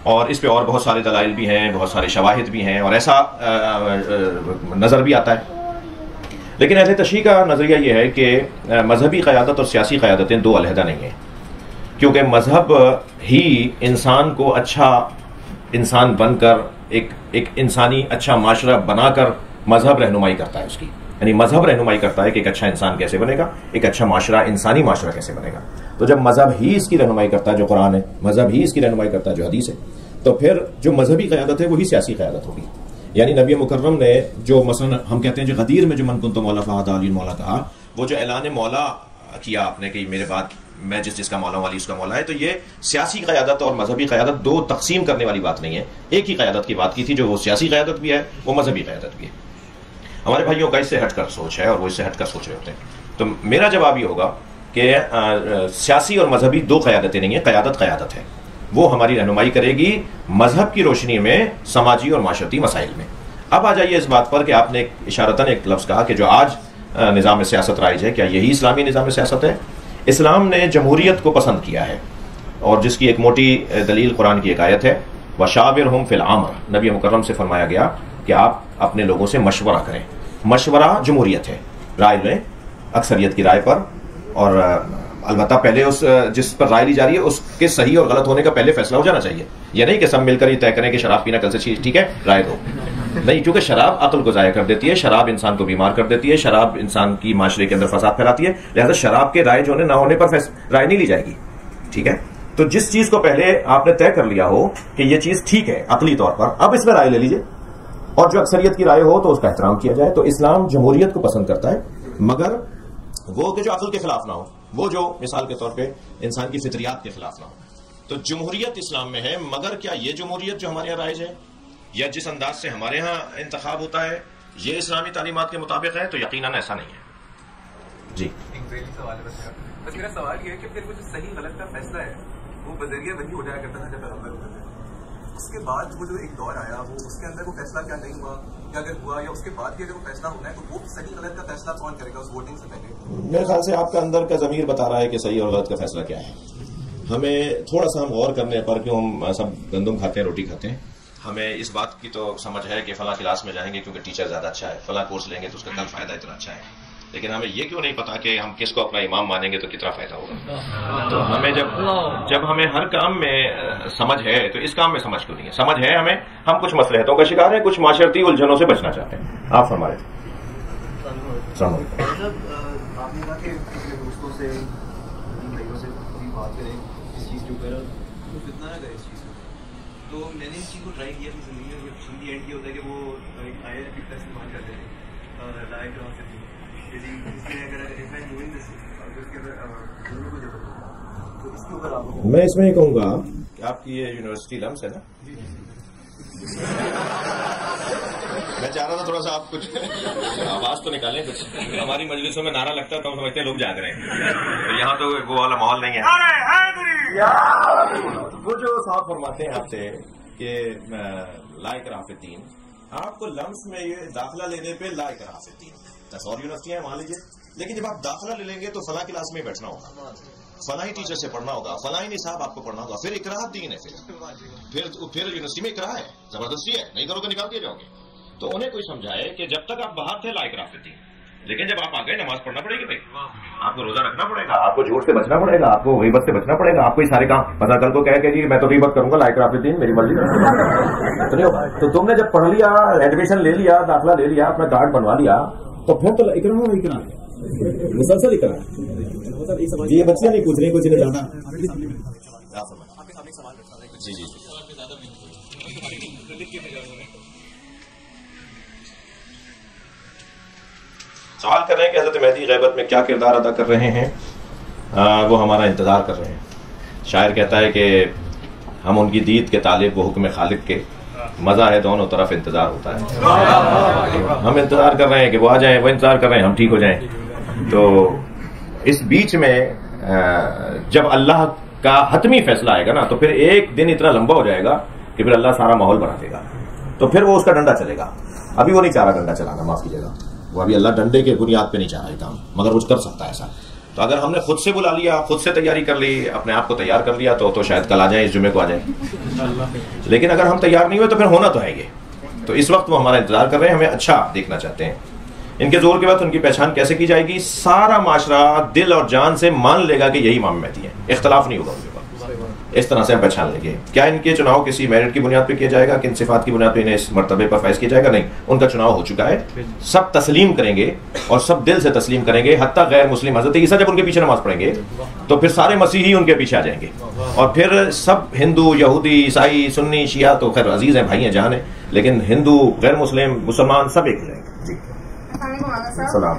اور اس پہ اور بہت سارے دلائل بھی ہیں، بہت سارے شواہد بھی ہیں، اور ایسا نظر بھی آتا ہے، لیکن اہل تشیع کا نظریہ یہ ہے کہ مذہبی قیادت اور سیاسی قیادتیں 2 علیحدہ نہیں ہیں، کیونکہ مذہب ہی انسان کو اچھا انسان بن کر ایک انسانی اچھا معاشرہ بنا کر مذہب رہنمائی کرتا ہے اس کی، یعنی مذہب رہنمائی کرتا ہے کہ ایک اچھا انسان کیسے بنے گا، ایک اچھا معاشرہ، انسانی معاشرہ کیسے بنے گا۔ تو جب مذہب ہی اس کی رہنمائی کرتا ہے جو قرآن ہے، مذہب ہی اس کی رہنمائی کرتا ہے جو حدیث ہے، تو پھر جو مذہبی قیادت ہے وہی سیاسی قیادت ہوگی۔ یعنی نبی مکرم نے جو مثلا ہم کہتے ہیں جو غدیر میں جو من کنت مولا فہذا علی مولا کہا، وہ جو اعلان مولا کیا آپ نے کہ میرے بعد میں جس کا مولا ہوں علی اس کا مولا ہے، تو یہ سیاسی قیادت اور مذہبی قیادت 2 تقسیم کرنے والی بات نہیں ہے، ایک ہی قیادت کی بات کی تھی، جو وہ سیاسی قیادت بھی ہے وہ مذہبی قیادت بھی ہے۔ ہمارے بھائیوں کا اس سے ہٹ کر سوچ ہے، اور وہ اس سے ہٹ کر سوچ رہے ہوتے ہیں۔ تو میرا جواب یہ ہوگا کہ سیاسی اور مذہبی 2 قیادتیں نہیں ہیں، قیادت ہے، وہ ہماری رہنمائی کرے گی مذہب کی روشنی میں سماجی اور معاشرتی مسائل میں۔ اب آ جائیے اس بات پر کہ آپ نے اشارتاً ایک لفظ کہا کہ جو آج نظام سیاست رائج ہے، کیا یہی اسلامی نظام سیاست ہے؟ اسلام نے جمہوریت کو پسند کیا ہے، اور جس کی ایک موٹی دلیل قرآن کی ایک آیت ہے، وَشَاوِرْهُمْ فِي الْأَمْرِ، نبی مکرم سے فرمایا گیا کہ آپ اپنے لوگوں سے مشورہ کریں۔ مشورہ جمہوریت ہے، رائے لیں اکثریت کی رائے پر، اور البتہ پہلے جس پر رائے لی جا رہی ہے اس کے صحیح اور غلط ہونے کا پہلے فیصلہ ہو جانا چاہیے، یہ نہیں کہ سب مل کر یہ طے کریں کہ شراب پینا کل سے ٹھیک ہے، رائے دو۔ نہیں، کیونکہ شراب عقل کو ضائع کر دیتی ہے، شراب انسان کو بیمار کر دیتی ہے، شراب انسان کی معاشرے کے اندر فساد پھیلاتی ہے، لہذا شراب کے رائج ہونے نہ ہونے پر رائے نہیں لی جائے گی. ٹھیک ہے، تو جس چیز کو پہلے آپ نے طے کر لیا ہو کہ یہ چیز ٹھیک ہے عقلی طور پر، اب اس میں رائے لے لیجئے، اور جو اکثریت کی رائے ہو تو اس کا احترام کیا جائے. تو اسلام جمہوریت کو پسند کرتا ہے، مگر وہ کہ جو عقل کے خلاف نہ ہو، وہ جو مثال کے طور پہ انسان کی فطریات کے خلاف نہ ہو. تو جمہوریت اسلام میں ہے، مگر کیا یہ جمہوریت جو ہمارے یہاں رائج ہے یا جس انداز سے ہمارے ہاں انتخاب ہوتا ہے یہ اسلامی تعلیمات کے مطابق ہے؟ تو یقیناً ایسا نہیں ہے. جی ایک ذیلی سوال ہے بس میرا سوال یہ ہے کہ پھر وہ جو صحیح غلط کا فیصلہ ہے وہ بذریعہ وہی ہو جایا کرتا تھا جب پیغمبر ہوتے تھے. اس کے بعد وہ جو ایک دور آیا وہ اس کے اندر وہ فیصلہ کیا نہیں ہوا، یا اگر ہوا یا اس کے بعد بھی اگر وہ فیصلہ ہونا ہے تو وہ صحیح غلط کا فیصلہ کون کرے گا اس ووٹنگ سے پہلے؟ میرے خیال سے آپ کا اندر کا ضمیر بتا رہا ہے کہ صحیح اور غلط کا فیصلہ کیا ہے. ہمیں تھوڑا سا ہم غور کرنے پر، کیوں ہم سب گندم کھاتے ہیں روٹی کھاتے ہیں، ہمیں اس بات کی تو سمجھ ہے کہ فلاں کلاس میں جائیں گے کیونکہ ٹیچر زیادہ اچھا ہے، فلاں کورس لیں گے تو اس کا کل فائدہ اتنا اچھا ہے، لیکن ہمیں یہ کیوں نہیں پتا کہ ہم کس کو اپنا امام مانیں گے تو کتنا فائدہ ہوگا. تو ہمیں جب ہمیں ہر کام میں سمجھ ہے تو اس کام میں سمجھ کیوں نہیں ہے؟ سمجھ ہے ہمیں، ہم کچھ مصلحتوں کا شکار ہیں، کچھ معاشرتی الجھنوں سے بچنا چاہتے ہیں. آپ فرما رہے تھے. السلام علیکم. آپ نے کہا کہ اپنے دوستوں سے بھائیوں سے بات کریں اس چیز کے اوپر، تو فتنہ نہ کریں اس چیز کو. تو میں نے اس چیز کو ٹرائی کیا اپنی زندگی میں. سنی اینڈ یہ ہوتا ہے کہ وہ ایک آئے کا استعمال کرتے ہیں لائق رہا سے اس میں اگر اس کے اوپر آپ میں اس میں یہ کہوں گا کہ آپ کی یہ یونیورسٹی لمس ہے نا، میں چاہ رہا تھا تھوڑا سا آپ کچھ آواز تو نکالیں. کچھ ہماری مجلسوں میں نعرہ لگتا ہے تو ہم سمجھتے ہیں لوگ جاگ رہے ہیں، تو یہاں تو وہ والا ماحول نہیں ہے. وہ جو صاحب فرماتے ہیں آپ سے کہ لائق رافتین، آپ کو لمس میں یہ داخلہ لینے پہ لائق رافتین 10 اور یونیورسٹیاں مان لیجیے، لیکن جب آپ داخلہ لے لیں گے تو فلاں کلاس میں بیٹھنا ہوگا، فلاں ہی ٹیچر سے پڑھنا ہوگا، فلاں ہی نصاب آپ کو پڑھنا ہوگا، پھر اکراہ دین ہے، پھر یونیورسٹی میں اکراہ ہے، زبردستی ہے، نہیں کرو گے نکال دیے جاؤ گے. تو انہیں کوئی سمجھائے کہ جب تک آپ باہر تھے لائق رافتین، لیکن جب آپ آ گئے نماز پڑھنا پڑے گی بھائی، آپ کو روزہ رکھنا پڑے گا، آپ کو جھوٹ سے بچنا پڑے گا، آپ کو غیبت سے بچنا پڑے گا، آپ کو یہ سارے کام پتا کل کو کہہ کہ جی میں تو غیبت کروں گا لائق رافتین میری مرضی تو نہیں ہوگا. تو تم نے جب پڑھ لیا، ایڈمیشن لے لیا، داخلہ لے لیا، اپنا کارڈ بنوا لیا، تو پھر تو اکراہ مسلسل اکراہ. یہ بچے نہیں پوچھ رہے کچھ نہیں جانا. جی جی سوال کر رہے ہیں کہ حضرت مہدی غیبت میں کیا کردار ادا کر رہے ہیں. وہ ہمارا انتظار کر رہے ہیں. شاعر کہتا ہے کہ ہم ان کی دید کے طالب، وہ حکم خالق کے، مزہ ہے دونوں طرف انتظار ہوتا ہے. ہم انتظار کر رہے ہیں کہ وہ آ جائیں، وہ انتظار کر رہے ہیں ہم ٹھیک ہو جائیں. تو اس بیچ میں جب اللہ کا حتمی فیصلہ آئے گا نا تو پھر ایک دن اتنا لمبا ہو جائے گا کہ پھر اللہ سارا ماحول بنا دے گا، تو پھر وہ اس کا ڈنڈا چلے گا. ابھی وہ نہیں چاہ رہا ڈنڈا چلانا، معاف کیجیے گا، وہ ابھی اللہ ڈنڈے کے بنیاد پہ نہیں چاہ رہا ہے کام، مگر وہ کر سکتا ہے ایسا. تو اگر ہم نے خود سے بلا لیا، خود سے تیاری کر لی، اپنے آپ کو تیار کر لیا تو شاید کل آ جائیں، اس جمعے کو آ جائیں. لیکن اگر ہم تیار نہیں ہوئے تو پھر ہونا تو ہے یہ. تو اس وقت وہ ہمارا انتظار کر رہے ہیں، ہمیں اچھا دیکھنا چاہتے ہیں. ان کے زور کے بعد ان کی پہچان کیسے کی جائے گی؟ سارا معاشرہ دل اور جان سے مان لے گا کہ یہی امام مہدی ہیں، اختلاف نہیں ہوگا ان کے پاس. اس طرح سے ہم پہچان لیں گے. کیا ان کے چناؤ کسی میرٹ کی بنیاد پہ کیا جائے گا، کن صفات کی بنیاد پہ انہیں اس مرتبے پر فائز کیا جائے گا؟ نہیں، ان کا چناؤ ہو چکا ہے. سب تسلیم کریں گے اور سب دل سے تسلیم کریں گے، حتیٰ غیر مسلم. حضرت عیسیٰ جب ان کے پیچھے نماز پڑھیں گے تو پھر سارے مسیحی ان کے پیچھے آ جائیں گے، اور پھر سب ہندو، یہودی، عیسائی، سنی، شیعہ تو خیر عزیز ہیں، بھائی ہیں، جان ہیں، لیکن ہندو، غیر مسلم، مسلمان سب ایک ہو جائیں گے.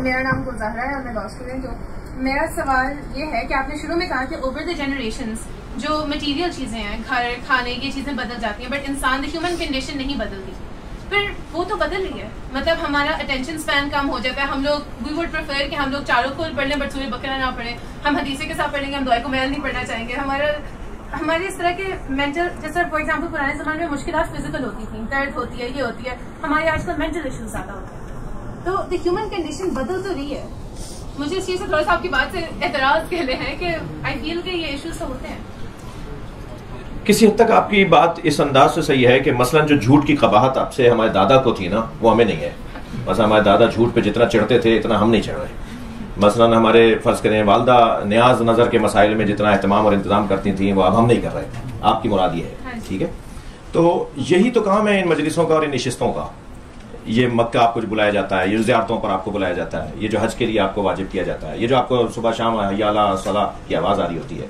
میرا نام گلزہرا ہے اور میں لا اسٹوڈنٹ ہوں. میرا سوال یہ ہے کہ آپ نے شروع میں کہا کہ اوور دا جنریشنز جو مٹیریل چیزیں ہیں، گھر، کھانے کی چیزیں بدل جاتی ہیں، بٹ انسان دی ہیومن کنڈیشن نہیں بدلتی. پھر وہ تو بدل رہی ہے، مطلب ہمارا اٹینشن اسپین کم ہو جاتا ہے. ہم لوگ وی وڈ پریفر کہ ہم لوگ چاروں کو پڑھ لیں بٹ سورہ بقرہ نہ پڑھیں. ہم حدیثے کے ساتھ پڑھیں گے، ہم دعائے کو میل نہیں پڑھنا چاہیں گے. ہمارے اس طرح کے مینٹل، جیسے فار ایگزامپل پرانے زمانے میں مشکلات فزیکل ہوتی تھیں، درد ہوتی ہے، یہ ہوتی ہے. ہمارے آج کل مینٹل ایشوز زیادہ ہوتے ہیں. تو دی ہیومن کنڈیشن بدل تو رہی ہے. مجھے اس چیز سے تھوڑا سا آپ کی بات سے اعتراض کہہ لے ہیں کہ آئی فیل کہ یہ ایشوز تو ہوتے ہیں. کسی حد تک آپ کی بات اس انداز سے صحیح ہے کہ مثلا جو جھوٹ کی قباحت آپ سے ہمارے دادا کو تھی نا، وہ ہمیں نہیں ہے. مثلا ہمارے دادا جھوٹ پہ جتنا چڑھتے تھے اتنا ہم نہیں چڑھ رہے. مثلا ہمارے فرض کریں والدہ نیاز نظر کے مسائل میں جتنا اہتمام اور انتظام کرتی تھیں وہ اب ہم نہیں کر رہے. آپ کی مراد یہ ہے، ٹھیک ہے. تو یہی تو کام ہے ان مجلسوں کا اور ان نشستوں کا یہ مکہ آپ کو جو بلایا جاتا ہے، یہ زیارتوں پر آپ کو بلایا جاتا ہے، یہ جو حج کے لیے آپ کو واجب کیا جاتا ہے، یہ جو آپ کو صبح شام حی علی الصلاۃ کی آواز آ رہی ہوتی ہے،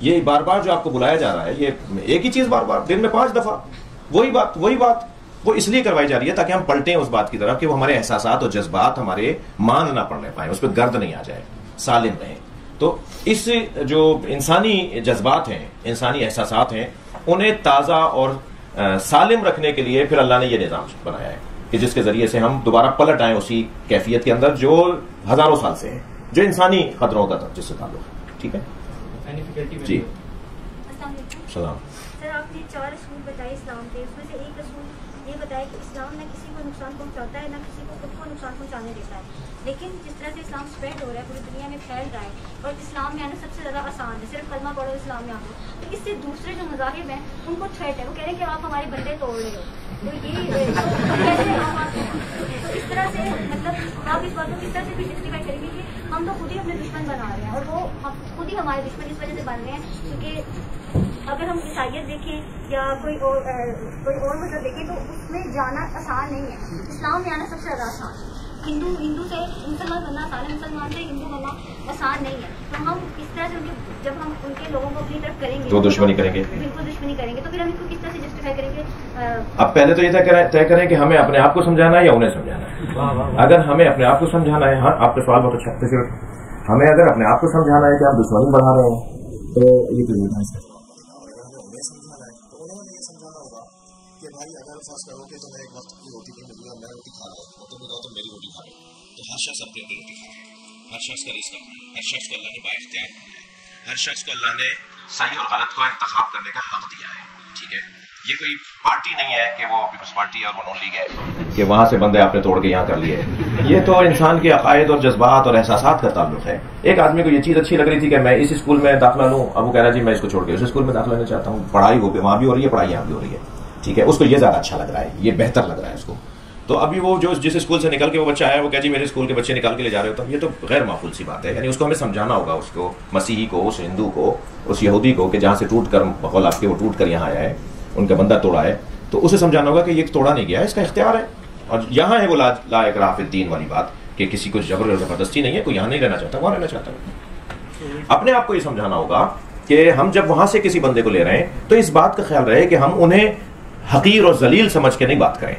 یہ بار بار جو آپ کو بلایا جا رہا ہے، یہ ایک ہی چیز بار بار دن میں 5 دفعہ وہی بات وہ اس لیے کروائی جا رہی ہے تاکہ ہم پلٹیں اس بات کی طرف کہ وہ ہمارے احساسات اور جذبات ہمارے مان نہ پڑنے پائیں، اس پہ گرد نہیں آ جائے، سالم رہیں. تو اس جو انسانی جذبات ہیں، انسانی احساسات ہیں، انہیں تازہ اور سالم رکھنے کے لیے پھر اللہ نے یہ نظام بنایا ہے کہ جس کے ذریعے سے ہم دوبارہ پلٹ آئیں اسی کیفیت کے اندر جو ہزاروں سال سے ہے، جو انسانی خطروں کا جس سے تعلق ہے. ٹھیک ہے جی. السلام. سر آپ نے 4 اصول بتائے اسلام کے، اس میں سے ایک اصول یہ بتایا کہ اسلام نہ کسی کو نقصان پہنچاتا ہے نہ کسی کو خود کو نقصان پہنچانے دیتا ہے. لیکن جس طرح سے اسلام اسپریڈ ہو رہا ہے، پوری دنیا میں پھیل رہا ہے، اور اسلام میں آنا سب سے زیادہ آسان ہے، صرف کلمہ پڑھو اسلام میں آ جاؤ. تو اس سے دوسرے جو مذاہب ہیں ان کو تھریٹ ہے، وہ کہہ رہے ہیں کہ آپ ہمارے بندے توڑ رہے ہو. تو یہ کیسے تو اس طرح سے مطلب آپ اس بات کو کس طرح سے بھی جسٹیفائی کریں گے کہ ہم تو خود ہی اپنے دشمن بنا رہے ہیں، اور وہ خود ہی ہمارے دشمن اس وجہ سے بن رہے ہیں کیونکہ اگر ہم عیسائیت دیکھیں یا کوئی اور مذہب دیکھیں تو اس میں جانا آسان نہیں ہے. اسلام میں آنا سب سے زیادہ آسان ہے. ہندو سے مسلمان بننا آسان ہے، مسلمان سے ہندو بننا آسان نہیں ہے. تو ہم اس طرح سے جب ہم ان کے لوگوں کو اپنی طرف کریں گے تو دشمنی کریں گے، بالکل دشمنی کریں گے، تو پھر ہم اس کو کس طرح سے جسٹیفائی کریں گے؟ اب پہلے تو یہ طے کریں کہ ہمیں اپنے آپ کو سمجھانا ہے یا انہیں سمجھانا ہے. اگر ہمیں اپنے آپ کو سمجھانا ہے، ہاں آپ کا سوال بہت اچھا ہے، ہمیں اگر اپنے آپ کو سمجھانا ہے کہ ہم دشمنی بڑھا رہے ہیں تو یہ تو فرض کرو کہ تمہیں ایک وقت کی روٹی نہیں ملی اور میں روٹی کھا رہا ہوں، تم بتاؤ تم میری روٹی کھا رہے ہو، تو ہر شخص اپنی روٹی کھا رہا ہے، ہر شخص کا رزق اپنا ہے، ہر شخص کو اللہ نے بااختیار بنایا ہے، ہر شخص کو اللہ نے صحیح اور غلط کو انتخاب کرنے کا حق دیا ہے. ٹھیک ہے، یہ کوئی پارٹی نہیں ہے کہ وہ پیپلز پارٹی اور وہ نون لیگ ہے کہ وہاں سے بندے آپ نے توڑ کے یہاں کر لیے. یہ تو انسان کے عقائد اور جذبات اور احساسات کا تعلق ہے. ایک آدمی کو یہ چیز اچھی لگ رہی تھی کہ میں اس اسکول میں داخلہ لوں، اب وہ کہہ رہا جی میں اس کو چھوڑ کے اس اسکول میں داخلہ لینا چاہتا ہوں، پڑھائی وہاں بھی ہو رہی ہے، پڑھائی یہاں بھی ہو رہی ہے. ٹھیک ہے، اس کو یہ زیادہ اچھا لگ رہا ہے، یہ بہتر لگ رہا ہے اس کو. تو ابھی وہ جو جس اسکول سے نکل کے وہ بچہ آیا وہ کہہ جی میرے اسکول کے بچے نکال کے لے جا رہے ہوتا، یہ تو غیر معقول سی بات ہے. یعنی اس کو ہمیں سمجھانا ہوگا، اس کو مسیحی کو، اس ہندو کو، اس یہودی کو کہ جہاں سے ٹوٹ کر بقول آپ کے وہ ٹوٹ کر یہاں آیا ہے، ان کا بندہ توڑا ہے، تو اسے سمجھانا ہوگا کہ یہ توڑا نہیں گیا ہے، اس کا اختیار ہے. اور یہاں ہے وہ لا اکراہ فی الدین والی بات کہ کسی کو جبر اور زبردستی نہیں ہے، کوئی یہاں نہیں رہنا چاہتا وہاں رہنا چاہتا ہے. اپنے آپ کو یہ سمجھانا ہوگا کہ ہم جب وہاں سے کسی بندے کو لے رہے ہیں تو اس بات کا خیال رہے کہ ہم انہیں حقیر اور ذلیل سمجھ کے نہیں بات کریں.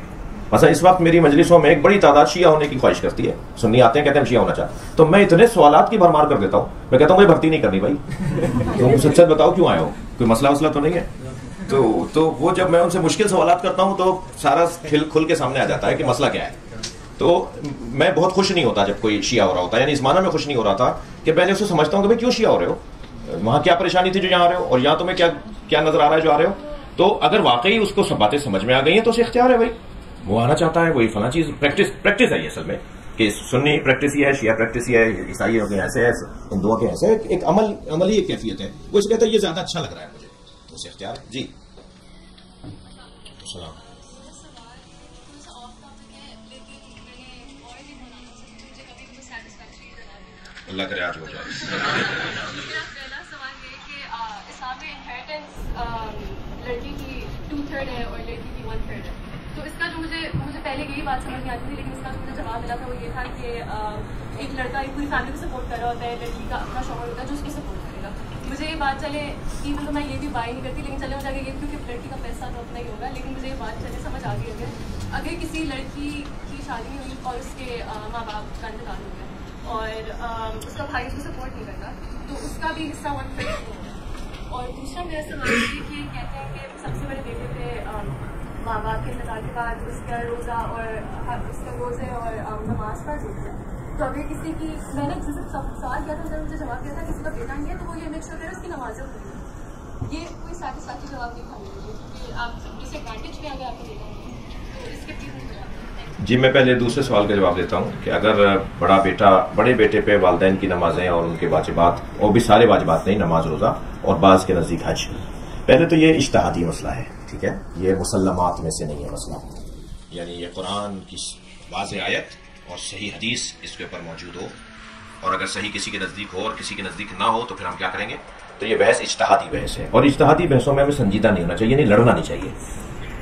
مثلا اس وقت میری مجلسوں میں ایک بڑی تعداد شیعہ ہونے کی خواہش کرتی ہے، سنی آتے ہیں کہتے ہیں ہم شیعہ ہونا چاہتے، تو میں اتنے سوالات کی بھرمار کر دیتا ہوں، میں کہتا ہوں مجھے بھرتی نہیں کرنی بھائی، تم سچ سچ بتاؤ کیوں آئے ہو، کوئی مسئلہ وسلہ تو نہیں ہے. تو وہ جب میں ان سے مشکل سوالات کرتا ہوں تو سارا کھل کے سامنے آ جاتا ہے کہ مسئلہ کیا ہے. تو میں بہت خوش نہیں ہوتا جب کوئی شیعہ ہو رہا ہوتا ہے، یعنی اس معنی میں خوش نہیں ہو رہا تھا کہ پہلے اسے سمجھتا ہوں کہ بھائی کیوں شیعہ ہو رہے ہو، وہاں کیا پریشانی تھی جو یہاں آ رہے ہو، اور یہاں تمہیں کیا نظر آ رہا ہے جو آ رہے ہو. تو اگر واقعی اس کو سب باتیں سمجھ میں آ گئی ہیں تو اسے اختیار ہے بھائی، وہ آنا چاہتا ہے، وہی فلاں چیز پریکٹس ہے یہ اصل میں کہ سنی پریکٹس یہ ہے، شیعہ پریکٹس یہ ہے، عیسائیوں کے ایسے ہے، ہندوؤں کے ایسے، ایک عملی ایک کیفیت ہے. وہ اس کہتا ہے یہ زیادہ اچھا لگ رہا ہے مجھے، تو اسے اختیار ہے. جی السلام. اللہ کرے آج ہو جائے. لڑکی کی 2/3 ہے اور لڑکی کی 1/3 ہے، تو اس کا جو مجھے پہلے یہی بات سمجھ نہیں آتی تھی، لیکن اس کا جو مجھے جواب ملا تھا وہ یہ تھا کہ ایک لڑکا ایک پوری فیملی کو سپورٹ کر رہا ہوتا ہے، لڑکی کا اپنا شوہر ہوتا ہے جو اس کی سپورٹ کرے گا. مجھے یہ بات چلے ایون تو میں یہ بھی بائی نہیں کرتی، لیکن چلے ہو جائے گا یہ کیونکہ لڑکی کا پیسہ تو اپنا ہی ہوگا، لیکن مجھے یہ بات چلے سمجھ آ گئی اگر کسی لڑکی کی شادی ہوئی اور اس کے ماں باپ کا انتقال ہو گیا اور اس کا بھائی اس کو سپورٹ نہیں کرتا تو اس کا بھی حصہ 1/3 ہوگا. اور دوسرا میرا سوال یہ کہ کہتے ہیں کہ سب سے بڑے بیٹے پہ ماں باپ کے انتقال کے بعد اس کا روزہ اور اس کے روزے اور نماز فرض ہوتی ہے. تو اگر کسی کی میں نے جس سوال کیا تھا مجھے جواب دیا تھا کسی کا بیٹا نہیں ہے تو وہ یہ میک شیور کرے اس کی نمازیں پڑھیں گے. یہ کوئی سیٹسفیکٹری جواب نہیں تھا مجھے کیونکہ آپ ڈس ایڈوانٹیج میں اگر آپ کو بیٹا نہیں ہے تو اس کے پلیز جواب. جی میں پہلے دوسرے سوال کا جواب دیتا ہوں کہ اگر بڑے بیٹے پہ والدین کی نمازیں اور ان کے واجبات، اور بھی سارے واجبات نہیں، نماز روزہ اور بعض کے نزدیک حج، پہلے تو یہ اجتہادی مسئلہ ہے. ٹھیک ہے، یہ مسلمات میں سے نہیں ہے مسئلہ، یعنی یہ قرآن کی واضح آیت اور صحیح حدیث اس کے اوپر موجود ہو، اور اگر صحیح کسی کے نزدیک ہو اور کسی کے نزدیک نہ ہو تو پھر ہم کیا کریں گے. تو یہ بحث اجتہادی بحث ہے، اور اجتہادی بحثوں میں ہمیں سنجیدہ نہیں ہونا چاہیے، نہیں لڑنا نہیں چاہیے.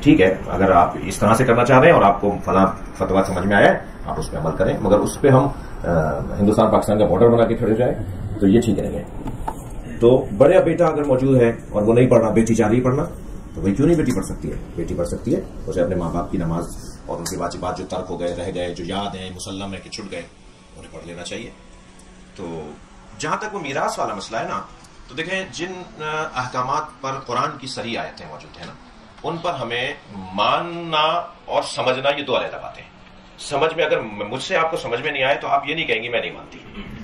ٹھیک ہے اگر آپ اس طرح سے کرنا چاہ رہے ہیں اور آپ کو فلاں فتویٰ سمجھ میں آیا ہے آپ اس پہ عمل کریں، مگر اس پہ ہم ہندوستان پاکستان کا بارڈر بنا کے کھڑے جائیں تو یہ ٹھیک نہیں ہے۔ تو بڑا بیٹا اگر موجود ہے اور وہ نہیں پڑھ رہا، بیٹی چاہ رہی پڑھنا، تو بھائی کیوں نہیں بیٹی پڑھ سکتی ہے؟ بیٹی پڑھ سکتی ہے، اسے اپنے ماں باپ کی نماز اور ان کے واجبات جو ترک ہو گئے، رہ گئے، جو یاد ہیں مسلم ہے کہ چھٹ گئے، انہیں پڑھ لینا چاہیے۔ تو جہاں تک وہ میراث والا مسئلہ ہے نا، تو دیکھیں جن احکامات پر قرآن کی صریح آیتیں موجود ہیں نا، ان پر ہمیں ماننا اور سمجھنا یہ دو علیحدہ باتیں ہیں۔ سمجھ میں اگر مجھ سے آپ کو سمجھ میں نہیں آئے تو آپ یہ نہیں کہیں گے میں نہیں مانتی،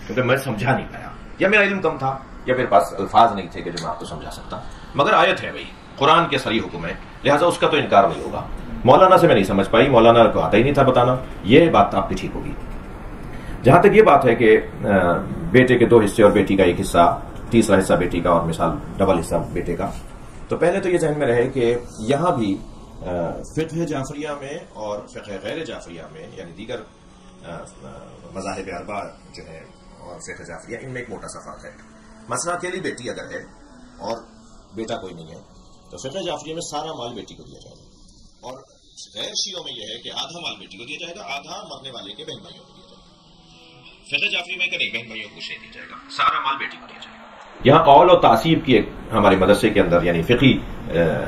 کیونکہ میں سمجھا نہیں پایا، یا میرا علم کم تھا، یا میرے پاس الفاظ نہیں تھے کہ جو میں آپ کو سمجھا سکتا، مگر آیت ہے بھائی، قرآن کے صریح حکم ہے، لہٰذا اس کا تو انکار نہیں ہوگا۔ مولانا سے میں نہیں سمجھ پائی، مولانا کو آتا ہی نہیں تھا بتانا، یہ بات آپ کی ٹھیک ہوگی۔ جہاں تک یہ بات ہے کہ بیٹے کے 2 حصے اور بیٹی کا 1 حصہ، تیسرا حصہ بیٹی کا اور مثال ڈبل حصہ بیٹے کا، تو پہلے تو یہ ذہن میں رہے کہ یہاں بھی فقہ جعفریہ میں اور فقہ غیر جعفریہ میں، یعنی دیگر مذاہب اربع جو ہے اور فقہ جعفریہ، ان میں ایک موٹا سا فرق ہے۔ مثلا اکیلی بیٹی اگر ہے اور بیٹا کوئی نہیں ہے تو فقہ جعفریہ میں سارا مال بیٹی کو دیا جائے گا، اور غیر شیعوں میں یہ ہے کہ آدھا مال بیٹی کو دیا جائے گا، آدھا مرنے والے کے بہن بھائیوں کو دیا جائے گا۔ فقہ جعفری میں کہ نہیں، بہن بھائیوں کو کچھ نہیں دیا جائے گا، سارا مال بیٹی کو دیا جائے گا۔ یہاں اول اور تعصیب کی ایک ہمارے مدرسے کے اندر یعنی فقہی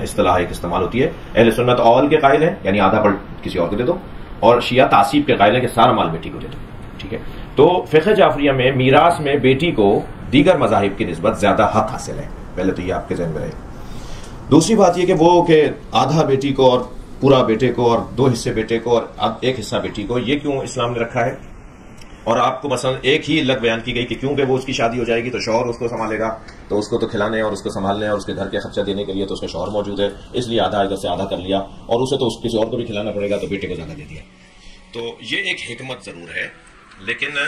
اصطلاح ایک استعمال ہوتی ہے۔ اہل سنت اول کے قائل ہیں یعنی آدھا پر کسی اور کو دے دو، اور شیعہ تعصیب کے قائل ہیں کہ سارا مال بیٹی کو دے دو، ٹھیک ہے۔ تو فقہ جعفریہ میں میراث میں بیٹی کو دیگر مذاہب کی نسبت زیادہ حق حاصل ہے، پہلے تو یہ آپ کے ذہن میں رہے۔ دوسری بات یہ کہ وہ کہ آدھا بیٹی کو اور پورا بیٹے کو اور 2 حصے بیٹے کو اور 1 حصہ بیٹی کو، یہ کیوں اسلام نے رکھا ہے؟ اور آپ کو مثلا ایک ہی علت بیان کی گئی کہ کیونکہ وہ اس کی شادی ہو جائے گی تو شوہر اس کو سنبھالے گا، تو اس کو تو کھلانے اور اس کو سنبھالنے اور اس کے گھر کے خرچہ دینے کے لیے تو اس کا شوہر موجود ہے، اس لیے آدھا ادھر سے آدھا کر لیا، اور اسے تو اس کسی اور کو بھی کھلانا پڑے گا تو بیٹے کو زیادہ دے دیا۔ تو یہ ایک حکمت ضرور ہے، لیکن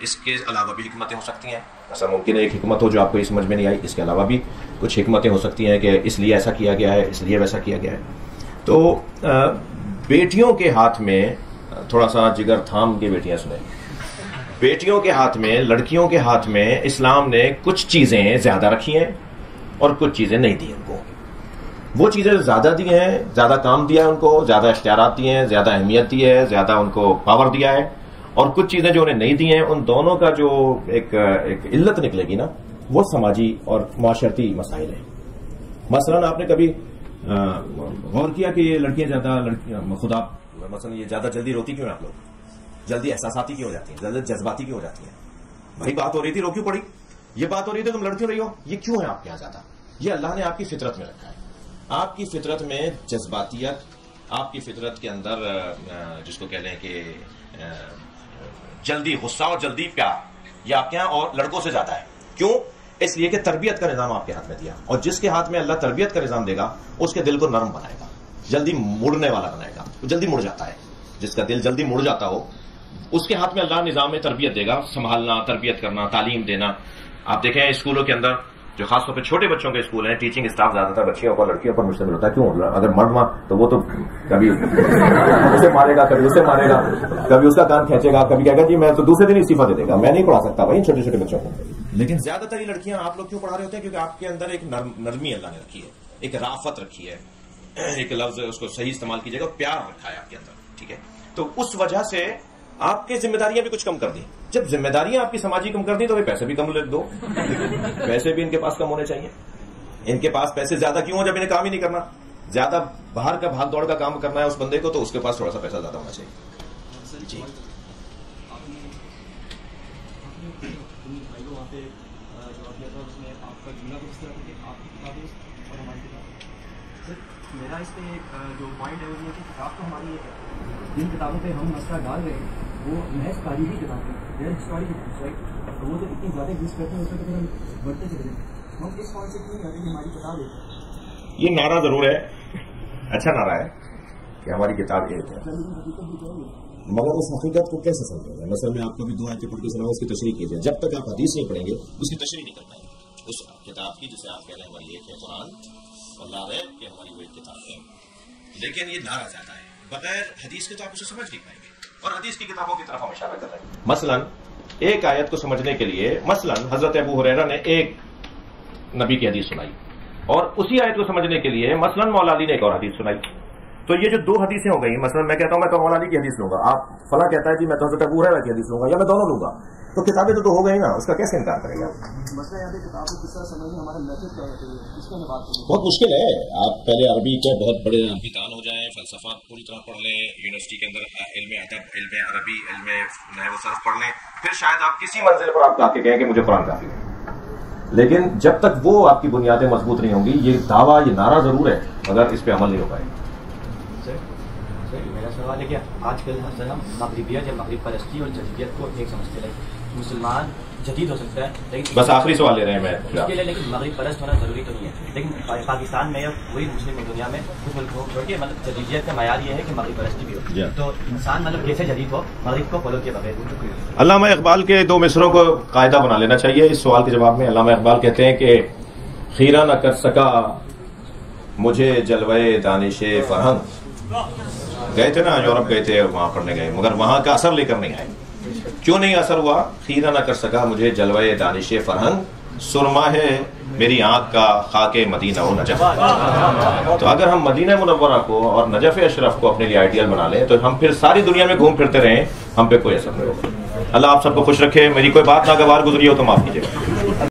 اس کے علاوہ بھی حکمتیں ہو سکتی ہیں۔ ایسا ممکن ہے ایک حکمت ہو جو آپ کو یہ سمجھ میں نہیں آئی، اس کے علاوہ بھی کچھ حکمتیں ہو سکتی ہیں کہ اس لیے ایسا کیا گیا ہے، اس لیے ویسا کیا گیا ہے۔ تو بیٹیوں کے ہاتھ میں تھوڑا سا جگر تھام کے بیٹیاں سنیں، بیٹیوں کے ہاتھ میں، لڑکیوں کے ہاتھ میں اسلام نے کچھ چیزیں زیادہ رکھی ہیں اور کچھ چیزیں نہیں دی ان کو۔ وہ چیزیں زیادہ دی ہیں، زیادہ کام دیا ہے ان کو، زیادہ اختیارات دیے ہیں، زیادہ اہمیت دی ہے، زیادہ ان کو پاور دیا ہے، اور کچھ چیزیں جو انہیں نہیں دی ہیں، ان دونوں کا جو ایک علت نکلے گی نا، وہ سماجی اور معاشرتی مسائل ہیں۔ مثلا آپ نے کبھی غور کیا کہ یہ لڑکیاں زیادہ خدا مثلا یہ زیادہ جلدی روتی کیوں ہیں؟ آپ لوگ جلدی احساساتی کیوں ہو جاتی ہیں، زیادہ جذباتی کیوں ہو جاتی ہیں؟ بھائی بات ہو رہی تھی رو کیوں پڑی؟ یہ بات ہو رہی تھی تم لڑتی رہی ہو، یہ کیوں ہے آپ کے یہاں زیادہ؟ یہ اللہ نے آپ کی فطرت میں رکھا ہے۔ آپ کی فطرت میں جذباتیت، آپ کی فطرت کے اندر جس کو کہہ لیں کہ جلدی غصہ اور جلدی پیار، یہ آپ کے یہاں اور لڑکوں سے زیادہ ہے۔ کیوں؟ اس لیے کہ تربیت کا نظام آپ کے ہاتھ میں دیا، اور جس کے ہاتھ میں اللہ تربیت کا نظام دے گا اس کے دل کو نرم بنائے گا، جلدی مڑنے والا بنائے گا، وہ جلدی مڑ جاتا ہے۔ جس کا دل جلدی مڑ جاتا ہو اس کے ہاتھ میں اللہ نظام میں تربیت دے گا، سنبھالنا، تربیت کرنا، تعلیم دینا۔ آپ دیکھیں اسکولوں کے اندر جو خاص طور پہ چھوٹے بچوں کے اسکول ہیں، ٹیچنگ اسٹاف زیادہ تر بچیوں پر لڑکیوں پر مشتمل ہوتا ہے۔ کیوں؟ اگر مرد ماں تو وہ تو کبھی اسے مارے گا، کبھی اسے مارے گا، کبھی اس کا کان کھینچے گا، کبھی کہے گا جی میں تو دوسرے دن استعفیٰ دے دے گا، میں نہیں پڑھا سکتا بھائی چھوٹے چھوٹے بچوں کو۔ لیکن زیادہ تر یہ لڑکیاں آپ لوگ کیوں پڑھا رہے ہوتے ہیں؟ کیونکہ آپ کے اندر ایک نرمی اللہ نے رکھی ہے، ایک رافت رکھی ہے، ایک لفظ اس کو صحیح استعمال کیجیے گا، پیار رکھا ہے آپ کے اندر، ٹھیک ہے؟ تو اس وجہ سے آپ کی ذمہ داریاں بھی کچھ کم کر دیں۔ جب ذمہ داریاں آپ کی سماجی کم کر دیں تو پیسے بھی کم لے دو، پیسے بھی ان کے پاس کم ہونے چاہیے۔ ان کے پاس پیسے زیادہ کیوں ہو جب انہیں کام ہی نہیں کرنا؟ زیادہ باہر کا بھاگ دوڑ کا کام کرنا ہے اس بندے کو، تو اس کے پاس تھوڑا سا پیسہ زیادہ ہونا چاہیے۔ جی میرا اس پہ جو پوائنٹ ہے وہ یہ کہ کتاب تو ہماری ایک ہے، جن کتابوں پہ ہم مسئلہ ڈال رہے ہیں وہ محض تاریخی کتابیں ہیں، ہسٹوریکل بکس، رائٹ؟ تو وہ تو اتنی زیادہ یوز کرتے ہیں اس پہ ہم بڑھتے چلے جائیں۔ ہم اس کانسیپٹ میں کہتے ہیں کہ ہماری کتاب ایک ہے۔ یہ نعرہ ضرور ہے، اچھا نعرہ ہے کہ ہماری کتاب ایک ہے، مگر اس حقیقت کو کیسے سمجھیں گے؟ مثلا میں آپ کو بھی 2 آیتیں پڑھ کے سناؤں، اس کی تشریح کیجیے۔ جب تک آپ حدیث نہیں پڑھیں گے اس کی تشریح نہیں کر پائیں گے۔ اس کتاب کی جسے آپ کہہ رہے ہیں ہماری ایک ہے قرآن، اور لا ریب کہ ہماری وہ ایک کتاب ہے، لیکن یہ نعرہ زیادہ ہے، بغیر حدیث کے تو آپ اسے سمجھ نہیں پائیں گے، اور حدیث کی کتابوں کی طرف ہم اشارہ کر رہے ہیں۔ مثلا ایک آیت کو سمجھنے کے لیے مثلا حضرت ابو ہریرہ نے ایک نبی کی حدیث سنائی، اور اسی آیت کو سمجھنے کے لیے مثلاً مولا علی نے ایک اور حدیث سنائی. تو یہ جو دو حدیثیں ہو گئی، مثلاً میں کہتا ہوں میں تو مولا علی کی حدیث لوں گا، آپ فلاں کہتا ہے کہ میں تو حضرت ابو ہریرہ کی حدیث لوں گا، یا میں دونوں لوں گا، تو کتابیں تو ہو گئی نا، اس کا کیسے انکار کریں گے آپ؟ مسئلہ یہاں پہ کتاب کو کس طرح سمجھیں، ہمارا میتھڈ کیا ہونا چاہیے، اس میں بات کریں. بہت مشکل ہے. آپ پہلے عربی کو بہت بڑے امتحان ہو جائیں، فلسفہ پوری طرح پڑھ لیں، یونیورسٹی کے اندر علم ادب، علم عربی، علم نحو صرف پڑھ لیں، پھر شاید آپ کسی منزل پر آپ آ کے کہیں کہ مجھے قرآن کافی ہے. لیکن جب تک وہ آپ کی بنیادیں مضبوط نہیں ہوں گی، یہ دعویٰ، یہ نعرہ ضرور ہے مگر اس پہ عمل نہیں ہو پائے. میرا سوال ہے کہ آج کل ہم مغربیت یا مغرب پرستی اور جدیدیت کو ایک سمجھتے ہیں. مسلمان جدید ہو سکتا ہے لیکن بس آخری سوال لے رہے ہیں میں اس کے لیے، لیکن مغرب پرست ہونا ضروری تو نہیں ہے. لیکن پاکستان میں یا پوری مسلم دنیا میں کچھ ملکوں کو چھوڑ کے مطلب جدیدیت کا معیار یہ ہے کہ مغرب پرستی بھی ہو. تو انسان مطلب کیسے جدید ہو مغرب کو فالو کیے بغیر؟ علامہ اقبال کے دو مصروں کو قاعدہ بنا لینا چاہیے اس سوال کے جواب میں. علامہ اقبال کہتے ہیں کہ خیرہ نہ کر سکا مجھے جلوے دانش فرہنگ. گئے تھے نا، یورپ گئے تھے، وہاں پڑھنے گئے، مگر وہاں کا اثر لے کر نہیں آئے. کیوں نہیں اثر ہوا؟ خیرہ نہ کر سکا مجھے جلوے دانش فرہنگ، سرما ہے میری آنکھ کا خاک مدینہ و نجف. تو اگر ہم مدینہ منورہ کو اور نجف اشرف کو اپنے لیے آئیڈیل بنا لیں تو ہم پھر ساری دنیا میں گھوم پھرتے رہیں، ہم پہ کوئی اثر نہیں ہوگا. اللہ آپ سب کو خوش رکھے. میری کوئی بات ناگوار گزری ہو تو معاف کیجیے گا.